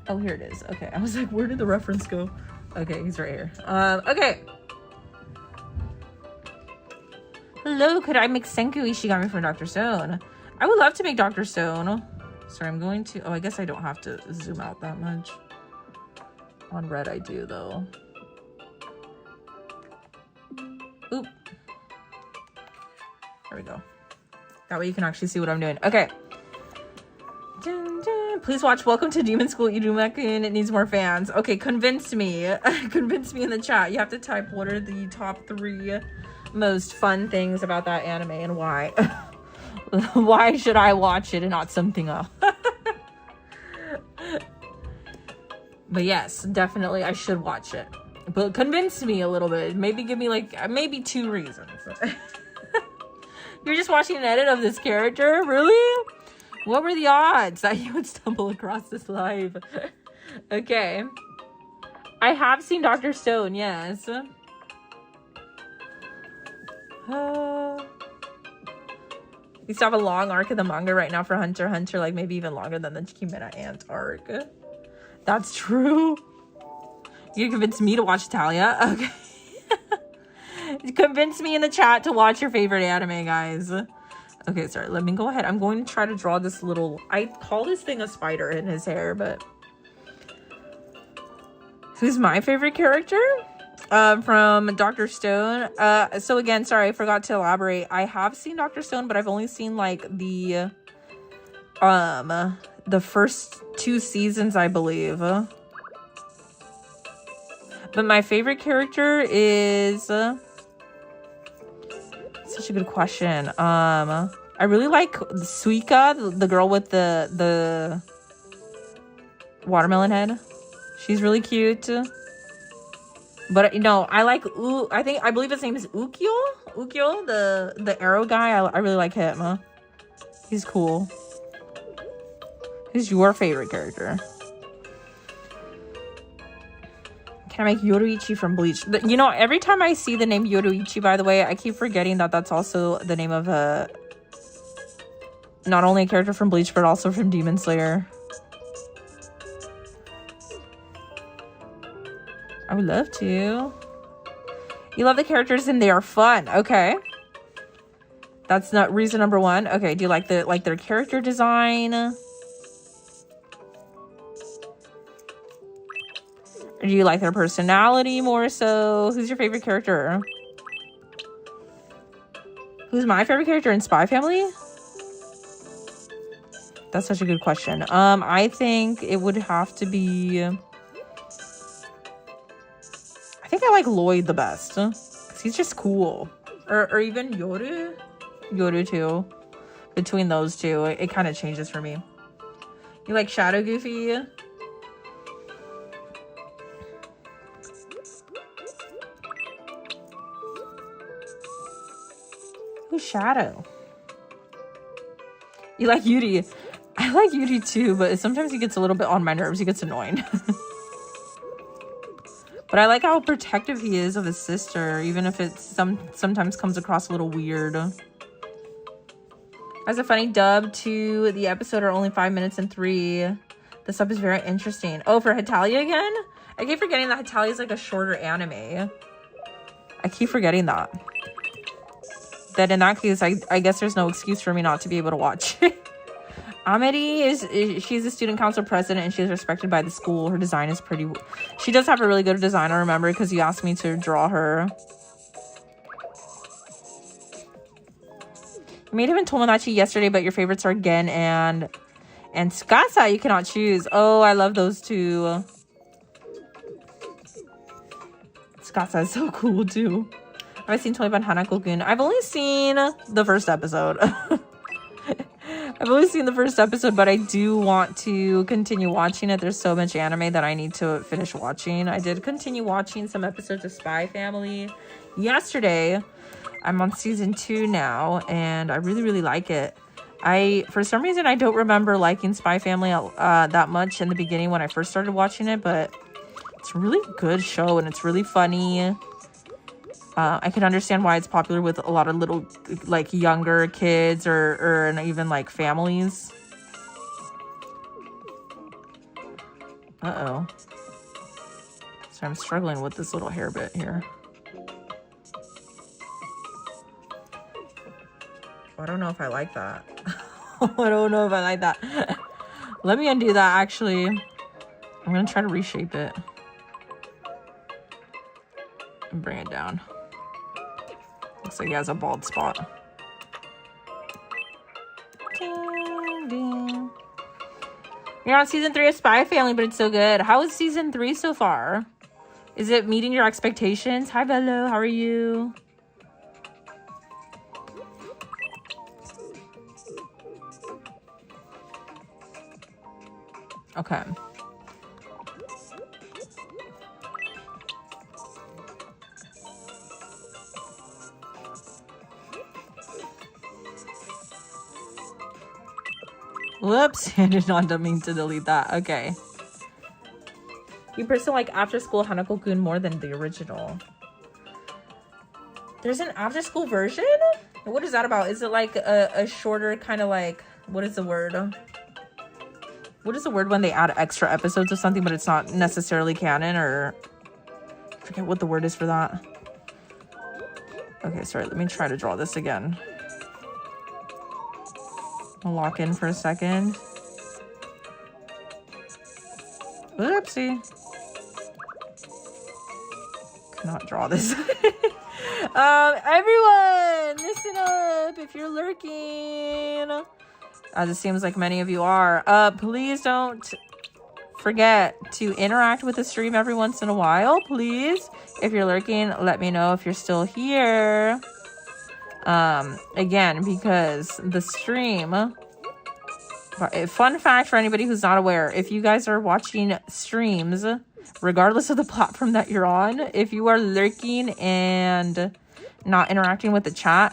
Oh, here it is. Okay, I was like, where did the reference go? Okay, he's right here. Okay. Hello, could I make Senku Ishigami from Dr. Stone? I would love to make Dr. Stone. Sorry, I'm going to... Oh, I guess I don't have to zoom out that much. On red, I do, though. Oop. There we go. That way you can actually see what I'm doing. Okay. Dun, dun. Please watch Welcome to Demon School Irumakun. It needs more fans. Okay, convince me. Convince me in the chat. You have to type what are the top 3 most fun things about that anime and why. Why should I watch it and not something else? But yes, definitely I should watch it. But convince me a little bit. Maybe give me like, maybe 2 reasons. You're just watching an edit of this character? Really? What were the odds that you would stumble across this live? Okay. I have seen Dr. Stone, yes. We still have a long arc of the manga right now for Hunter x Hunter, like maybe even longer than the Chimera Ant arc. That's true. You convinced me to watch Talia? Okay. Convince me in the chat to watch your favorite anime, guys. Okay, sorry. Let me go ahead. I'm going to try to draw this little... I call this thing a spider in his hair, but... Who's my favorite character? From Dr. Stone. So again, sorry, I forgot to elaborate. I have seen Dr. Stone, but I've only seen, like, the first 2 seasons, I believe. But my favorite character is... such a good question. I really like Suika, the girl with the watermelon head. She's really cute. But, you know, I like... I believe his name is Ukyo? Ukyo, the arrow guy. I really like him. He's cool. Who's your favorite character? Can I make Yoruichi from Bleach? You know, every time I see the name Yoruichi, by the way, I keep forgetting that that's also the name of not only a character from Bleach, but also from Demon Slayer. I would love to. You love the characters and they are fun. Okay. That's not reason number 1. Okay, do you like their character design? Or do you like their personality more so? Who's your favorite character? Who's my favorite character in Spy Family? That's such a good question. I think it would have to be... I think I like Lloyd the best. Because he's just cool. Or even Yoru. Yoru too. Between those two, it kind of changes for me. You like Shadow Goofy? Who's Shadow? You like Yuri? I like Yuri too, but sometimes he gets a little bit on my nerves. He gets annoying. But I like how protective he is of his sister, even if it sometimes comes across a little weird. As a funny dub to the episode are only 5 minutes and 3. The sub is very interesting. Oh, for Hetalia again? I keep forgetting that Hetalia is like a shorter anime. I keep forgetting that. That in that case, I guess there's no excuse for me not to be able to watch it. Amity she's a student council president and she's respected by the school. Her design is pretty... She does have a really good design, I remember, because you asked me to draw her. You made even Tomodachi yesterday, but your favorites are Gen and Tsukasa. You cannot choose. Oh, I love those two. Tsukasa is so cool too. Have I seen 21 Hanako-kun? I've only seen the first episode. I've only seen the first episode, but I do want to continue watching it. There's so much anime that I need to finish watching. I did continue watching some episodes of Spy Family yesterday. I'm on season 2 now, and I really, really like it. For some reason, I don't remember liking Spy Family that much in the beginning when I first started watching it, but it's a really good show, and it's really funny. I can understand why it's popular with a lot of little, like, younger kids or even, like, families. Uh-oh. So I'm struggling with this little hair bit here. I don't know if I like that. I don't know if I like that. Let me undo that, actually. I'm going to try to reshape it. And bring it down. Looks like he has a bald spot. Ding, ding. You're on season 3 of Spy Family, but it's so good. How is season 3 so far? Is it meeting your expectations? Hi, Bello. How are you? Okay. Whoops, I did not mean to delete that. Okay. You personally like After School Hanako-kun more than the original. There's an after school version? What is that about? Is it like a shorter kind of like, what is the word? What is the word when they add extra episodes of something but it's not necessarily canon, or I forget what the word is for that. Okay, sorry, let me try to draw this again. I'll lock in for a second. Whoopsie. Cannot draw this. Everyone, listen up if you're lurking. As it seems like many of you are. Please don't forget to interact with the stream every once in a while, please. If you're lurking, let me know if you're still here. Again, because the stream, fun fact for anybody who's not aware, if you guys are watching streams, regardless of the platform that you're on, if you are lurking and not interacting with the chat,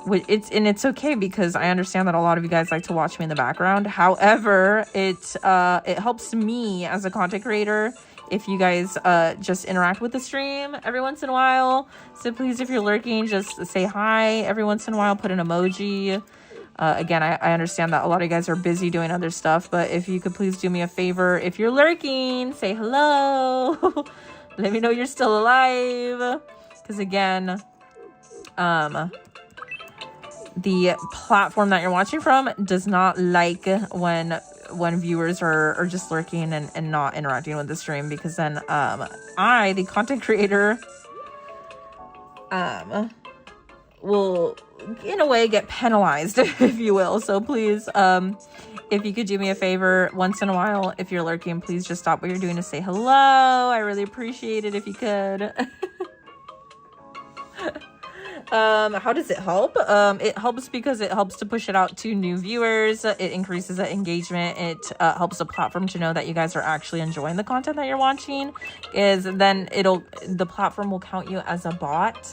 it's okay, because I understand that a lot of you guys like to watch me in the background. However, it helps me as a content creator if you guys just interact with the stream every once in a while. So please, if you're lurking, just say hi every once in a while, put an emoji. Again, I understand that a lot of you guys are busy doing other stuff, but if you could please do me a favor, if you're lurking, say hello. Let me know you're still alive. Because again, the platform that you're watching from does not like when viewers are just lurking and not interacting with the stream, because then I, the content creator, will in a way get penalized, if you will. So please, if you could do me a favor once in a while, if you're lurking, please just stop what you're doing to say hello. I really appreciate it if you could. How does it help? It helps because it helps to push it out to new viewers. It increases the engagement. It helps the platform to know that you guys are actually enjoying the content that you're watching. Then the platform will count you as a bot.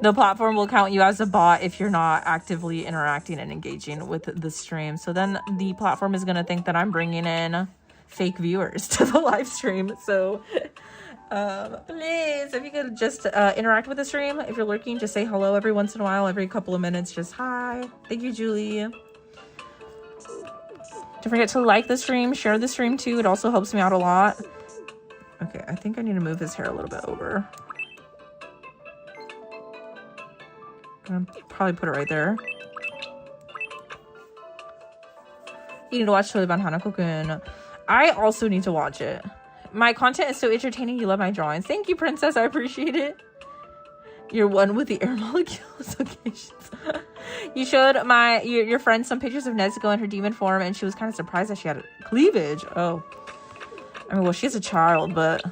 The platform will count you as a bot if you're not actively interacting and engaging with the stream. So then the platform is going to think that I'm bringing in fake viewers to the live stream. So please, if you could just interact with the stream. If you're lurking, just say hello every once in a while, every couple of minutes. Just hi. Thank you, Julie. Don't forget to like the stream, share the stream too. It also helps me out a lot. Okay, I think I need to move his hair a little bit over. I'm gonna probably put it right there. You need to watch Toiban Hanako-kun. I also need to watch it. My content is so entertaining. You love my drawings. Thank you, Princess. I appreciate it. You're one with the air molecules. Occasions. You showed your friend some pictures of Nezuko in her demon form, and she was kind of surprised that she had cleavage. Oh. I mean, well, she's a child, but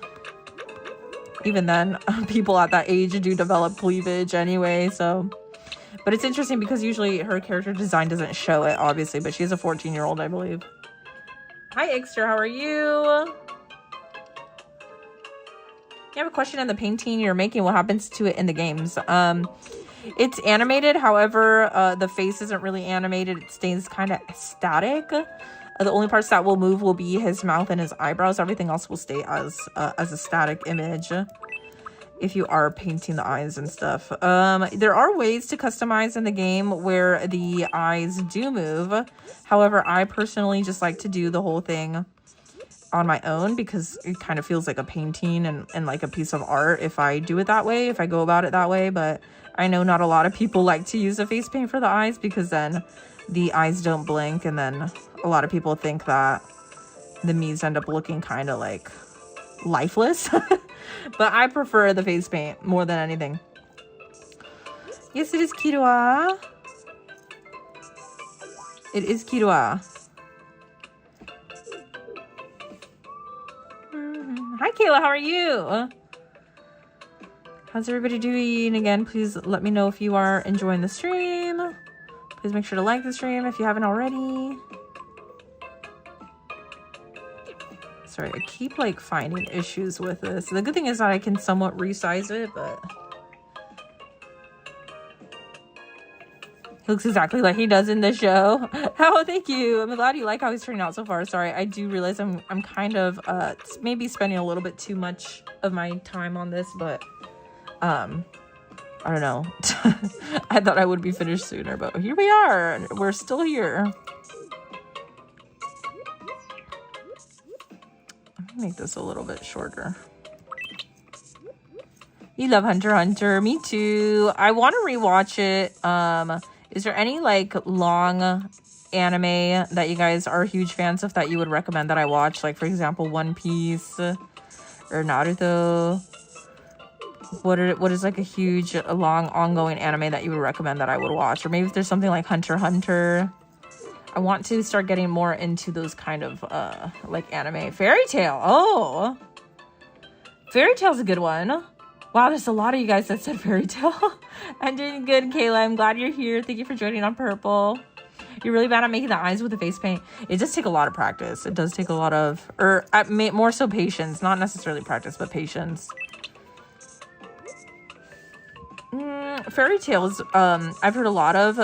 even then, people at that age do develop cleavage anyway, so. But it's interesting because usually her character design doesn't show it, obviously, but she's a 14-year-old, I believe. Hi, Ixter, how are you? You have a question on the painting you're making. What happens to it in the games? It's animated, however, the face isn't really animated. It stays kind of static. The only parts that will move will be his mouth and his eyebrows. Everything else will stay as a static image if you are painting the eyes and stuff. There are ways to customize in the game where the eyes do move. However, I personally just like to do the whole thing on my own because it kind of feels like a painting and like a piece of art if I do it that way, if I go about it that way. But I know not a lot of people like to use a face paint for the eyes because then the eyes don't blink, and then a lot of people think that the Miis end up looking kind of like lifeless. But I prefer the face paint more than anything. Yes, it is Killua. It is Killua. Hi, Kayla. How are you? How's everybody doing? Again, please let me know if you are enjoying the stream. Please make sure to like the stream if you haven't already. Sorry, I keep like finding issues with this. The good thing is that I can somewhat resize it, but he looks exactly like he does in the show. Oh, thank you. I'm glad you like how he's turning out so far. Sorry, I do realize I'm kind of maybe spending a little bit too much of my time on this, but I don't know. I thought I would be finished sooner, but here we are. We're still here. Let me make this a little bit shorter. You love Hunter x Hunter. Me too. I want to rewatch it. Is there any like long anime that you guys are huge fans of that you would recommend that I watch? Like, for example, One Piece or Naruto. What is like a long ongoing anime that you would recommend that I would watch? Or maybe if there's something like Hunter x Hunter. I want to start getting more into those kind of like anime. Fairy Tail. Oh, Fairy Tail's a good one. Wow, there's a lot of you guys that said Fairy Tail. I'm doing good, Kayla. I'm glad you're here. Thank you for joining on Purple. You're really bad at making the eyes with the face paint. It does take a lot of practice. It does take a lot of, more so patience. Not necessarily practice, but patience. Fairy Tales, I've heard a lot of.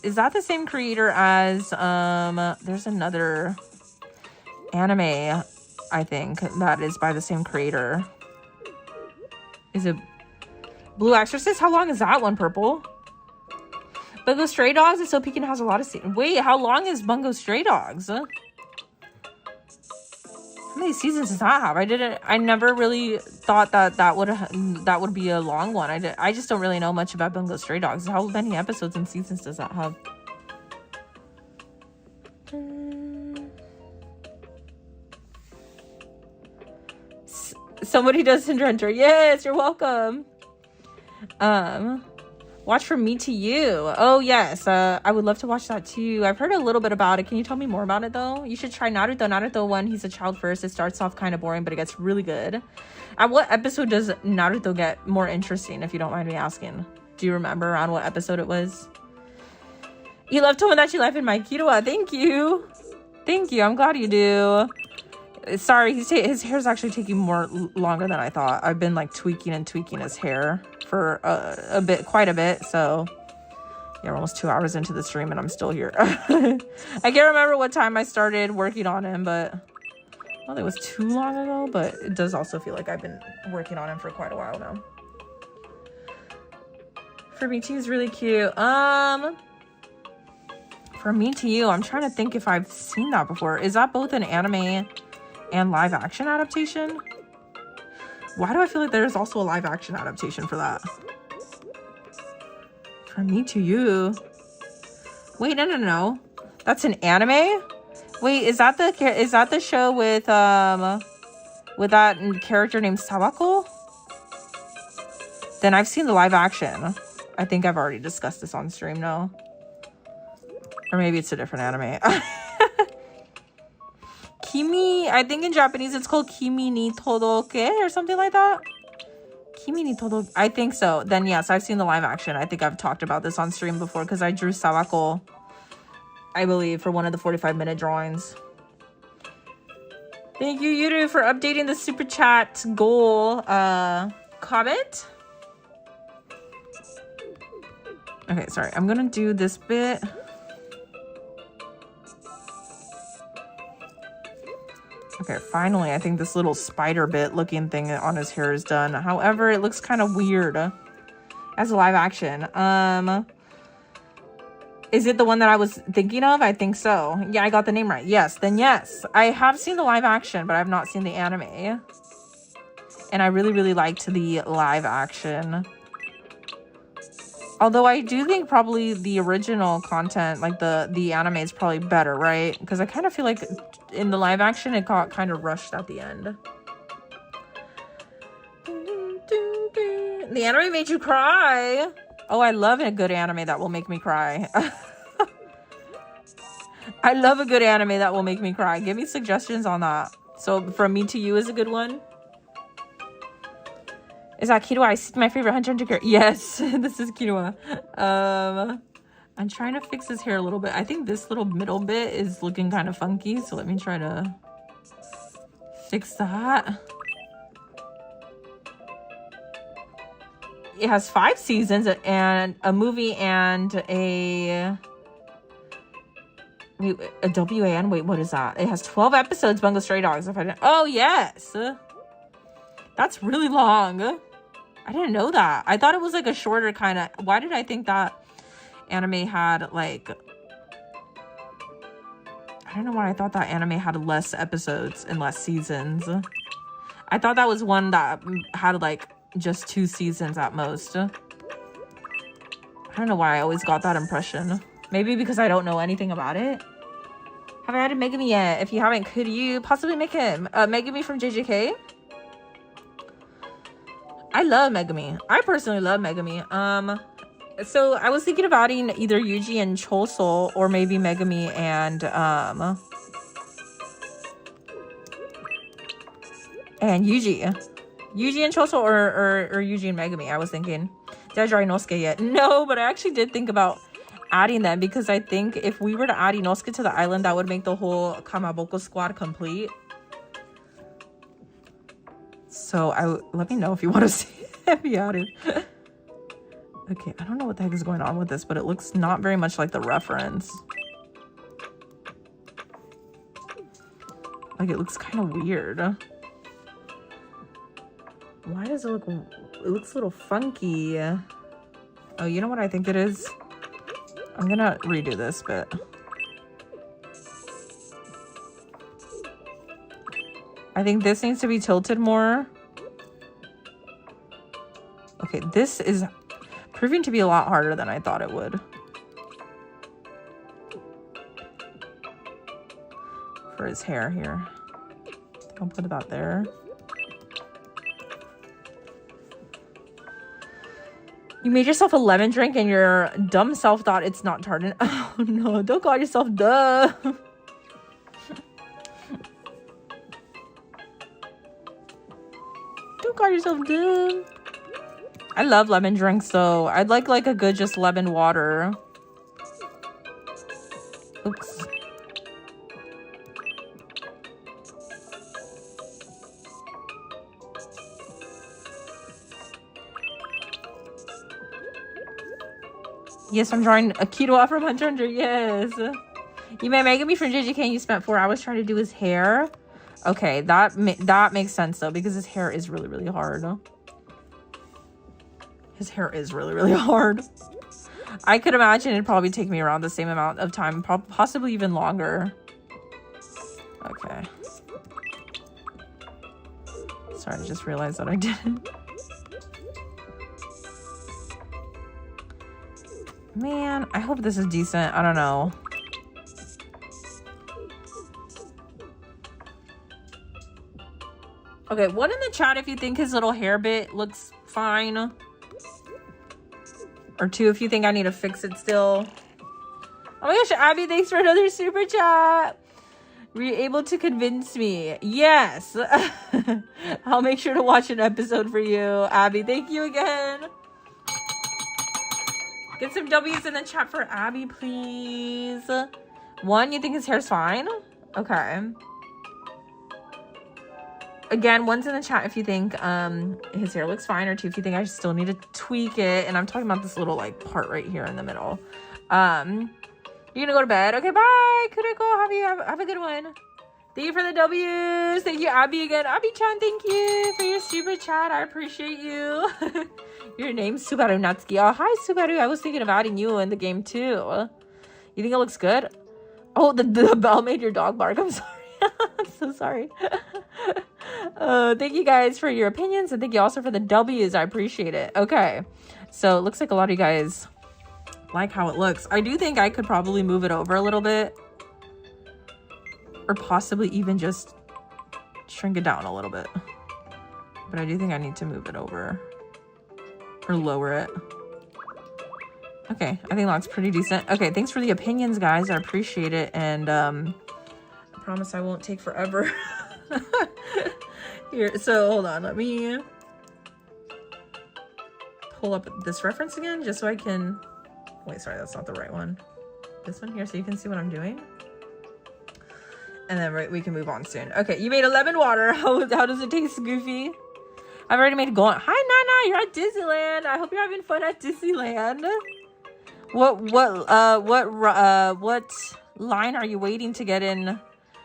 Is that the same creator as, there's another anime, I think, that is by the same creator. Is it Blue Exorcist? How long is that one, Purple? Bungo Stray Dogs is so Pekin has a lot of seasons. Wait, how long is Bungo Stray Dogs? How many seasons does that have? I never really thought that would be a long one. I just don't really know much about Bungo Stray Dogs. How many episodes and seasons does that have? Somebody does Hunter x Hunter. Yes, you're welcome. Watch From Me to You. Oh, yes. I would love to watch that too. I've heard a little bit about it. Can you tell me more about it, though? You should try Naruto. Naruto 1, he's a child first. It starts off kind of boring, but it gets really good. At what episode does Naruto get more interesting, if you don't mind me asking? Do you remember around what episode it was? You love Tomodachi Life in my Killua. Thank you. Thank you. I'm glad you do. Sorry, his hair's actually taking longer than I thought. I've been like tweaking and tweaking his hair for quite a bit. So yeah, we're almost 2 hours into the stream and I'm still here. I can't remember what time I started working on him, but I don't think it was too long ago, but it does also feel like I've been working on him for quite a while now. For Me Too is really cute. For Me to You, I'm trying to think if I've seen that before. Is that both an anime and live action adaptation? Why do I feel like there's also a live action adaptation for that? For Me to You. Wait, no. That's an anime? Wait, is that the show with that character named Sawako? Then I've seen the live action. I think I've already discussed this on stream, no? Or maybe it's a different anime. Kimi, I think in Japanese it's called Kimi ni Todoke or something like that. Kimi ni Todoke, I think so. Then yes, I've seen the live action. I think I've talked about this on stream before because I drew Sawako, I believe, for one of the 45-minute drawings. Thank you, Yuru, for updating the super chat goal comment. Okay, sorry. I'm gonna do this bit. Okay, finally, I think this little spider bit looking thing on his hair is done. However, it looks kind of weird as a live action. Is it the one that I was thinking of? I think so. Yeah, I got the name right. Yes, then yes. I have seen the live action, but I've not seen the anime. And I really, really liked the live action. Although I do think probably the original content, like the anime, is probably better, right? Because I kind of feel like in the live action, it got kind of rushed at the end. The anime made you cry. Oh, I love a good anime that will make me cry. I love a good anime that will make me cry. Give me suggestions on that. So From Me to You is a good one. Is that Killua? I see my favorite Hunter x Hunter. Yes, this is Killua. I'm trying to fix his hair a little bit. I think this little middle bit is looking kind of funky. So let me try to fix that. It has 5 seasons and a movie and a WAN. Wait, what is that? It has 12 episodes. Bungo Stray Dogs. If I didn't. Oh yes, that's really long. I didn't know that. I thought it was like a shorter kind of. Why did I think that anime had like? I don't know why I thought that anime had less episodes and less seasons. I thought that was one that had like just 2 seasons at most. I don't know why I always got that impression. Maybe because I don't know anything about it. Have I added Megami yet? If you haven't, could you possibly make him Megami from JJK? I love Megami. I personally love Megami. So I was thinking of adding either Yuji and Choso or maybe Megami and Yuji. Yuji and Choso or Yuji and Megami, I was thinking. Did I draw Inosuke yet? No, but I actually did think about adding them because I think if we were to add Inosuke to the island, that would make the whole Kamaboko squad complete. So let me know if you want to see it be added. Okay, I don't know what the heck is going on with this, but it looks not very much like the reference. Like it looks kind of weird. Why does it look? It looks a little funky. Oh, you know what I think it is? I'm gonna redo this bit. I think this needs to be tilted more. Okay, this is proving to be a lot harder than I thought it would. For his hair here. I'll put that there. You made yourself a lemon drink and your dumb self thought it's not tartan. Oh no, don't call yourself dumb. Don't call yourself dumb. I love lemon drinks though. I'd like a good just lemon water. Oops. Yes, I'm drawing a Killua from Hunter x Hunter. Yes. You may make me from JJK. You spent 4 hours trying to do his hair. Okay, that makes sense though, because his hair is really, really hard. His hair is really, really hard. I could imagine it'd probably take me around the same amount of time, possibly even longer. Okay. Sorry, I just realized that I didn't. Man, I hope this is decent. I don't know. Okay, one in the chat if you think his little hair bit looks fine. Or 2 if you think I need to fix it still. Oh my gosh, Abby, thanks for another super chat. Were you able to convince me? Yes. I'll make sure to watch an episode for you, Abby. Thank you again. Get some W's in the chat for Abby, please. 1, you think his hair's fine? Okay. Again, 1's in the chat if you think his hair looks fine, or 2 if you think I still need to tweak it. And I'm talking about this little like part right here in the middle. You're gonna go to bed? Okay, bye. Kuriko, have a good one. Thank you for the W's. Thank you, Abby, again. Abby-chan, thank you for your super chat. I appreciate you. Your name's Subaru Natsuki. Oh, hi, Subaru. I was thinking of adding you in the game, too. You think it looks good? Oh, the bell made your dog bark. I'm sorry. I'm so sorry. Thank you guys for your opinions, and thank you also for the W's. I appreciate it. Okay, so it looks like a lot of you guys like how it looks. I do think I could probably move it over a little bit, or possibly even just shrink it down a little bit, but I do think I need to move it over or lower it. Okay, I think that's pretty decent. Okay, thanks for the opinions, guys. I appreciate it, and I promise I won't take forever. Here, so hold on, let me pull up this reference again just so I can wait, sorry, that's not the right one. This one here, so you can see what I'm doing, and then we can move on soon. Okay, you made a lemon water. How does it taste, Goofy? I've already made it go on. Hi, Nana, you're at Disneyland. I hope you're having fun at Disneyland. What line are you waiting to get in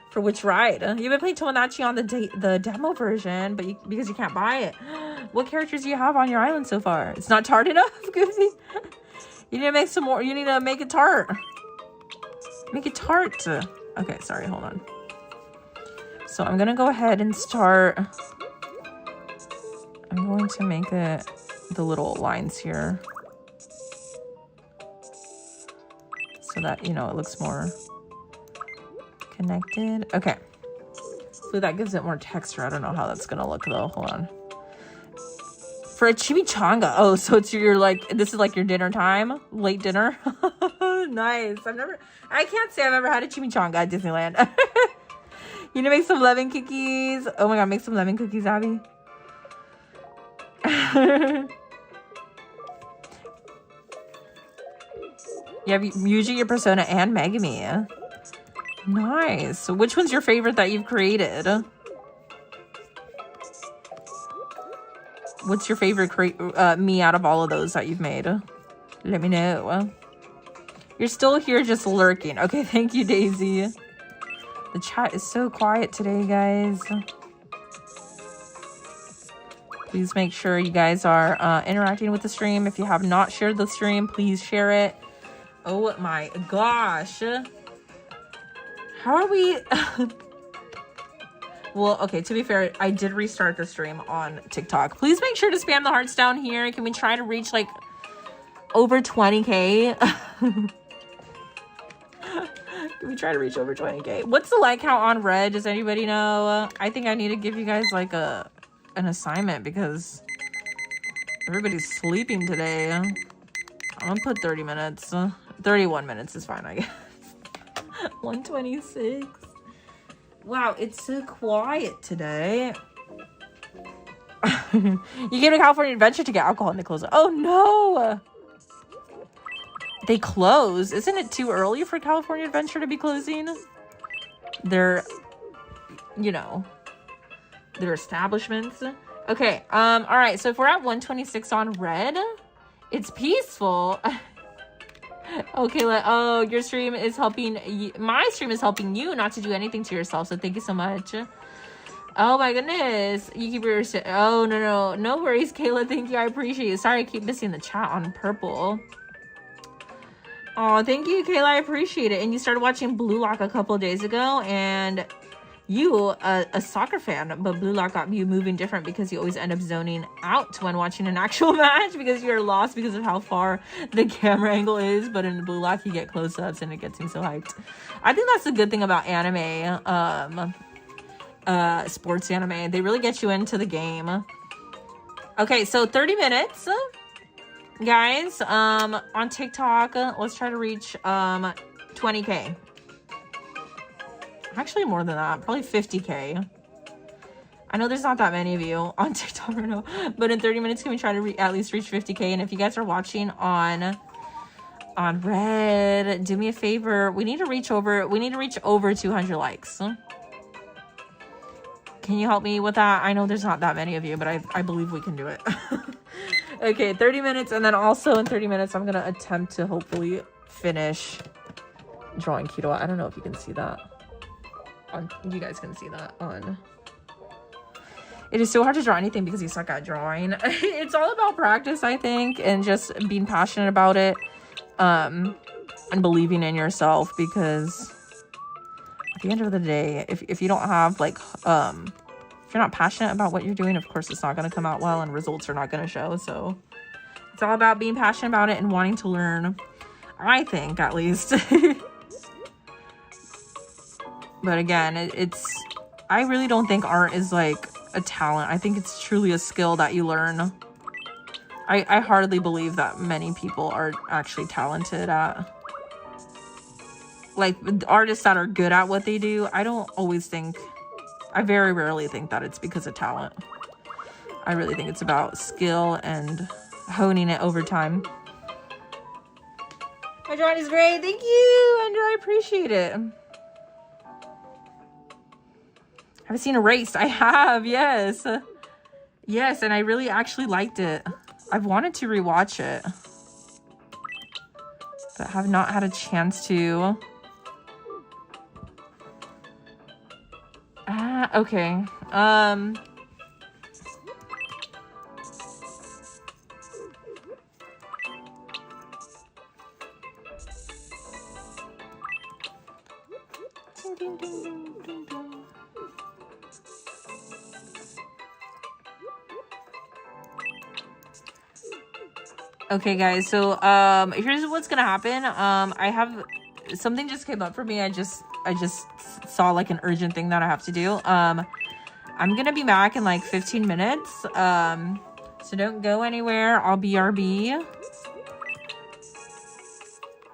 for which ride? You've been playing Tomodachi on the demo version, but because you can't buy it. What characters do you have on your island so far? It's not tart enough, Goofy. You need to make some more. You need to make it tart. Make it tart. Okay, sorry, hold on. So I'm gonna go ahead and start. I'm going to make it the little lines here, so that, you know, it looks more connected. Okay, so that gives it more texture. I don't know how that's gonna look though. Hold on. For a chimichanga. Oh, so it's your, like, this is like your dinner time, late dinner. Nice. I can't say I've ever had a chimichanga at Disneyland. You need to make some lemon cookies. Oh my god, make some lemon cookies, Abby. You have Yuji, your Persona, and Megami. Nice. So which one's your favorite that you've created? What's your favorite me out of all of those that you've made? Let me know. You're still here just lurking. Okay, thank you, Daisy. The chat is so quiet today, guys. Please make sure you guys are interacting with the stream. If you have not shared the stream, please share it. Oh my gosh. How are we... Well, okay, to be fair, I did restart the stream on TikTok. Please make sure to spam the hearts down here. Can we try to reach, like, over 20K? Can we try to reach over 20K? What's the like count on Red? Does anybody know? I think I need to give you guys, like, an assignment because everybody's sleeping today. I'm gonna put 30 minutes. 31 minutes is fine, I guess. 126. Wow, it's so quiet today. You came to California Adventure to get alcohol and they close. Oh no! They close? Isn't it too early for California Adventure to be closing? They're, you know, their establishments. Okay, all right, so if we're at 126 on Red, it's peaceful. Okay, oh, your stream is helping you. My stream is helping you not to do anything to yourself. So thank you so much. Oh my goodness. You keep your... Oh, no. No worries, Kayla. Thank you. I appreciate it. Sorry, I keep missing the chat on purple. Oh, thank you, Kayla. I appreciate it. And you started watching Blue Lock a couple of days ago. And you, a soccer fan, but Blue Lock got you moving different because you always end up zoning out when watching an actual match because you're lost because of how far the camera angle is. But in Blue Lock, you get close-ups and it gets me so hyped. I think that's the good thing about anime. Sports anime, they really get you into the game. Okay, so 30 minutes, guys. On TikTok, let's try to reach 20k. Actually more than that, probably 50k. I know there's not that many of you on TikTok right now, but in 30 minutes can we try to at least reach 50k? And if you guys are watching on Red, do me a favor, we need to reach over 200 likes. Can you help me with that? I know there's not that many of you, but I believe we can do it. Okay, 30 minutes. And then also in 30 minutes, I'm going to attempt to hopefully finish drawing Killua. I don't know if you can see that. You guys can see that on... It is so hard to draw anything because you suck at drawing. It's all about practice, I think, and just being passionate about it. And believing in yourself, because... At the end of the day, if you don't have, like, if you're not passionate about what you're doing, of course it's not going to come out well and results are not going to show. So it's all about being passionate about it and wanting to learn, I think, at least. But again, I really don't think art is like a talent. I think it's truly a skill that you learn. I hardly believe that many people are actually talented at, like, artists that are good at what they do. I very rarely think that it's because of talent. I really think it's about skill and honing it over time. My drawing is great. Thank you, Andrew. I appreciate it. Have I seen Erased? I have, yes. Yes, and I really actually liked it. I've wanted to rewatch it, but have not had a chance to. Okay. Okay, guys, so here's what's gonna happen. I have something just came up for me. I just saw like an urgent thing that I have to do. I'm gonna be back in like 15 minutes. So don't go anywhere. I'll BRB.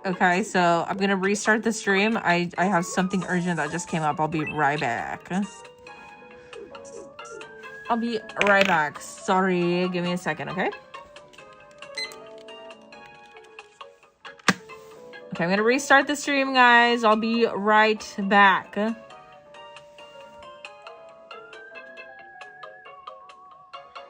Okay, so I'm gonna restart the stream. I have something urgent that just came up. I'll be right back. I'll be right back. Sorry, give me a second, okay? Okay, I'm gonna restart the stream, guys. I'll be right back.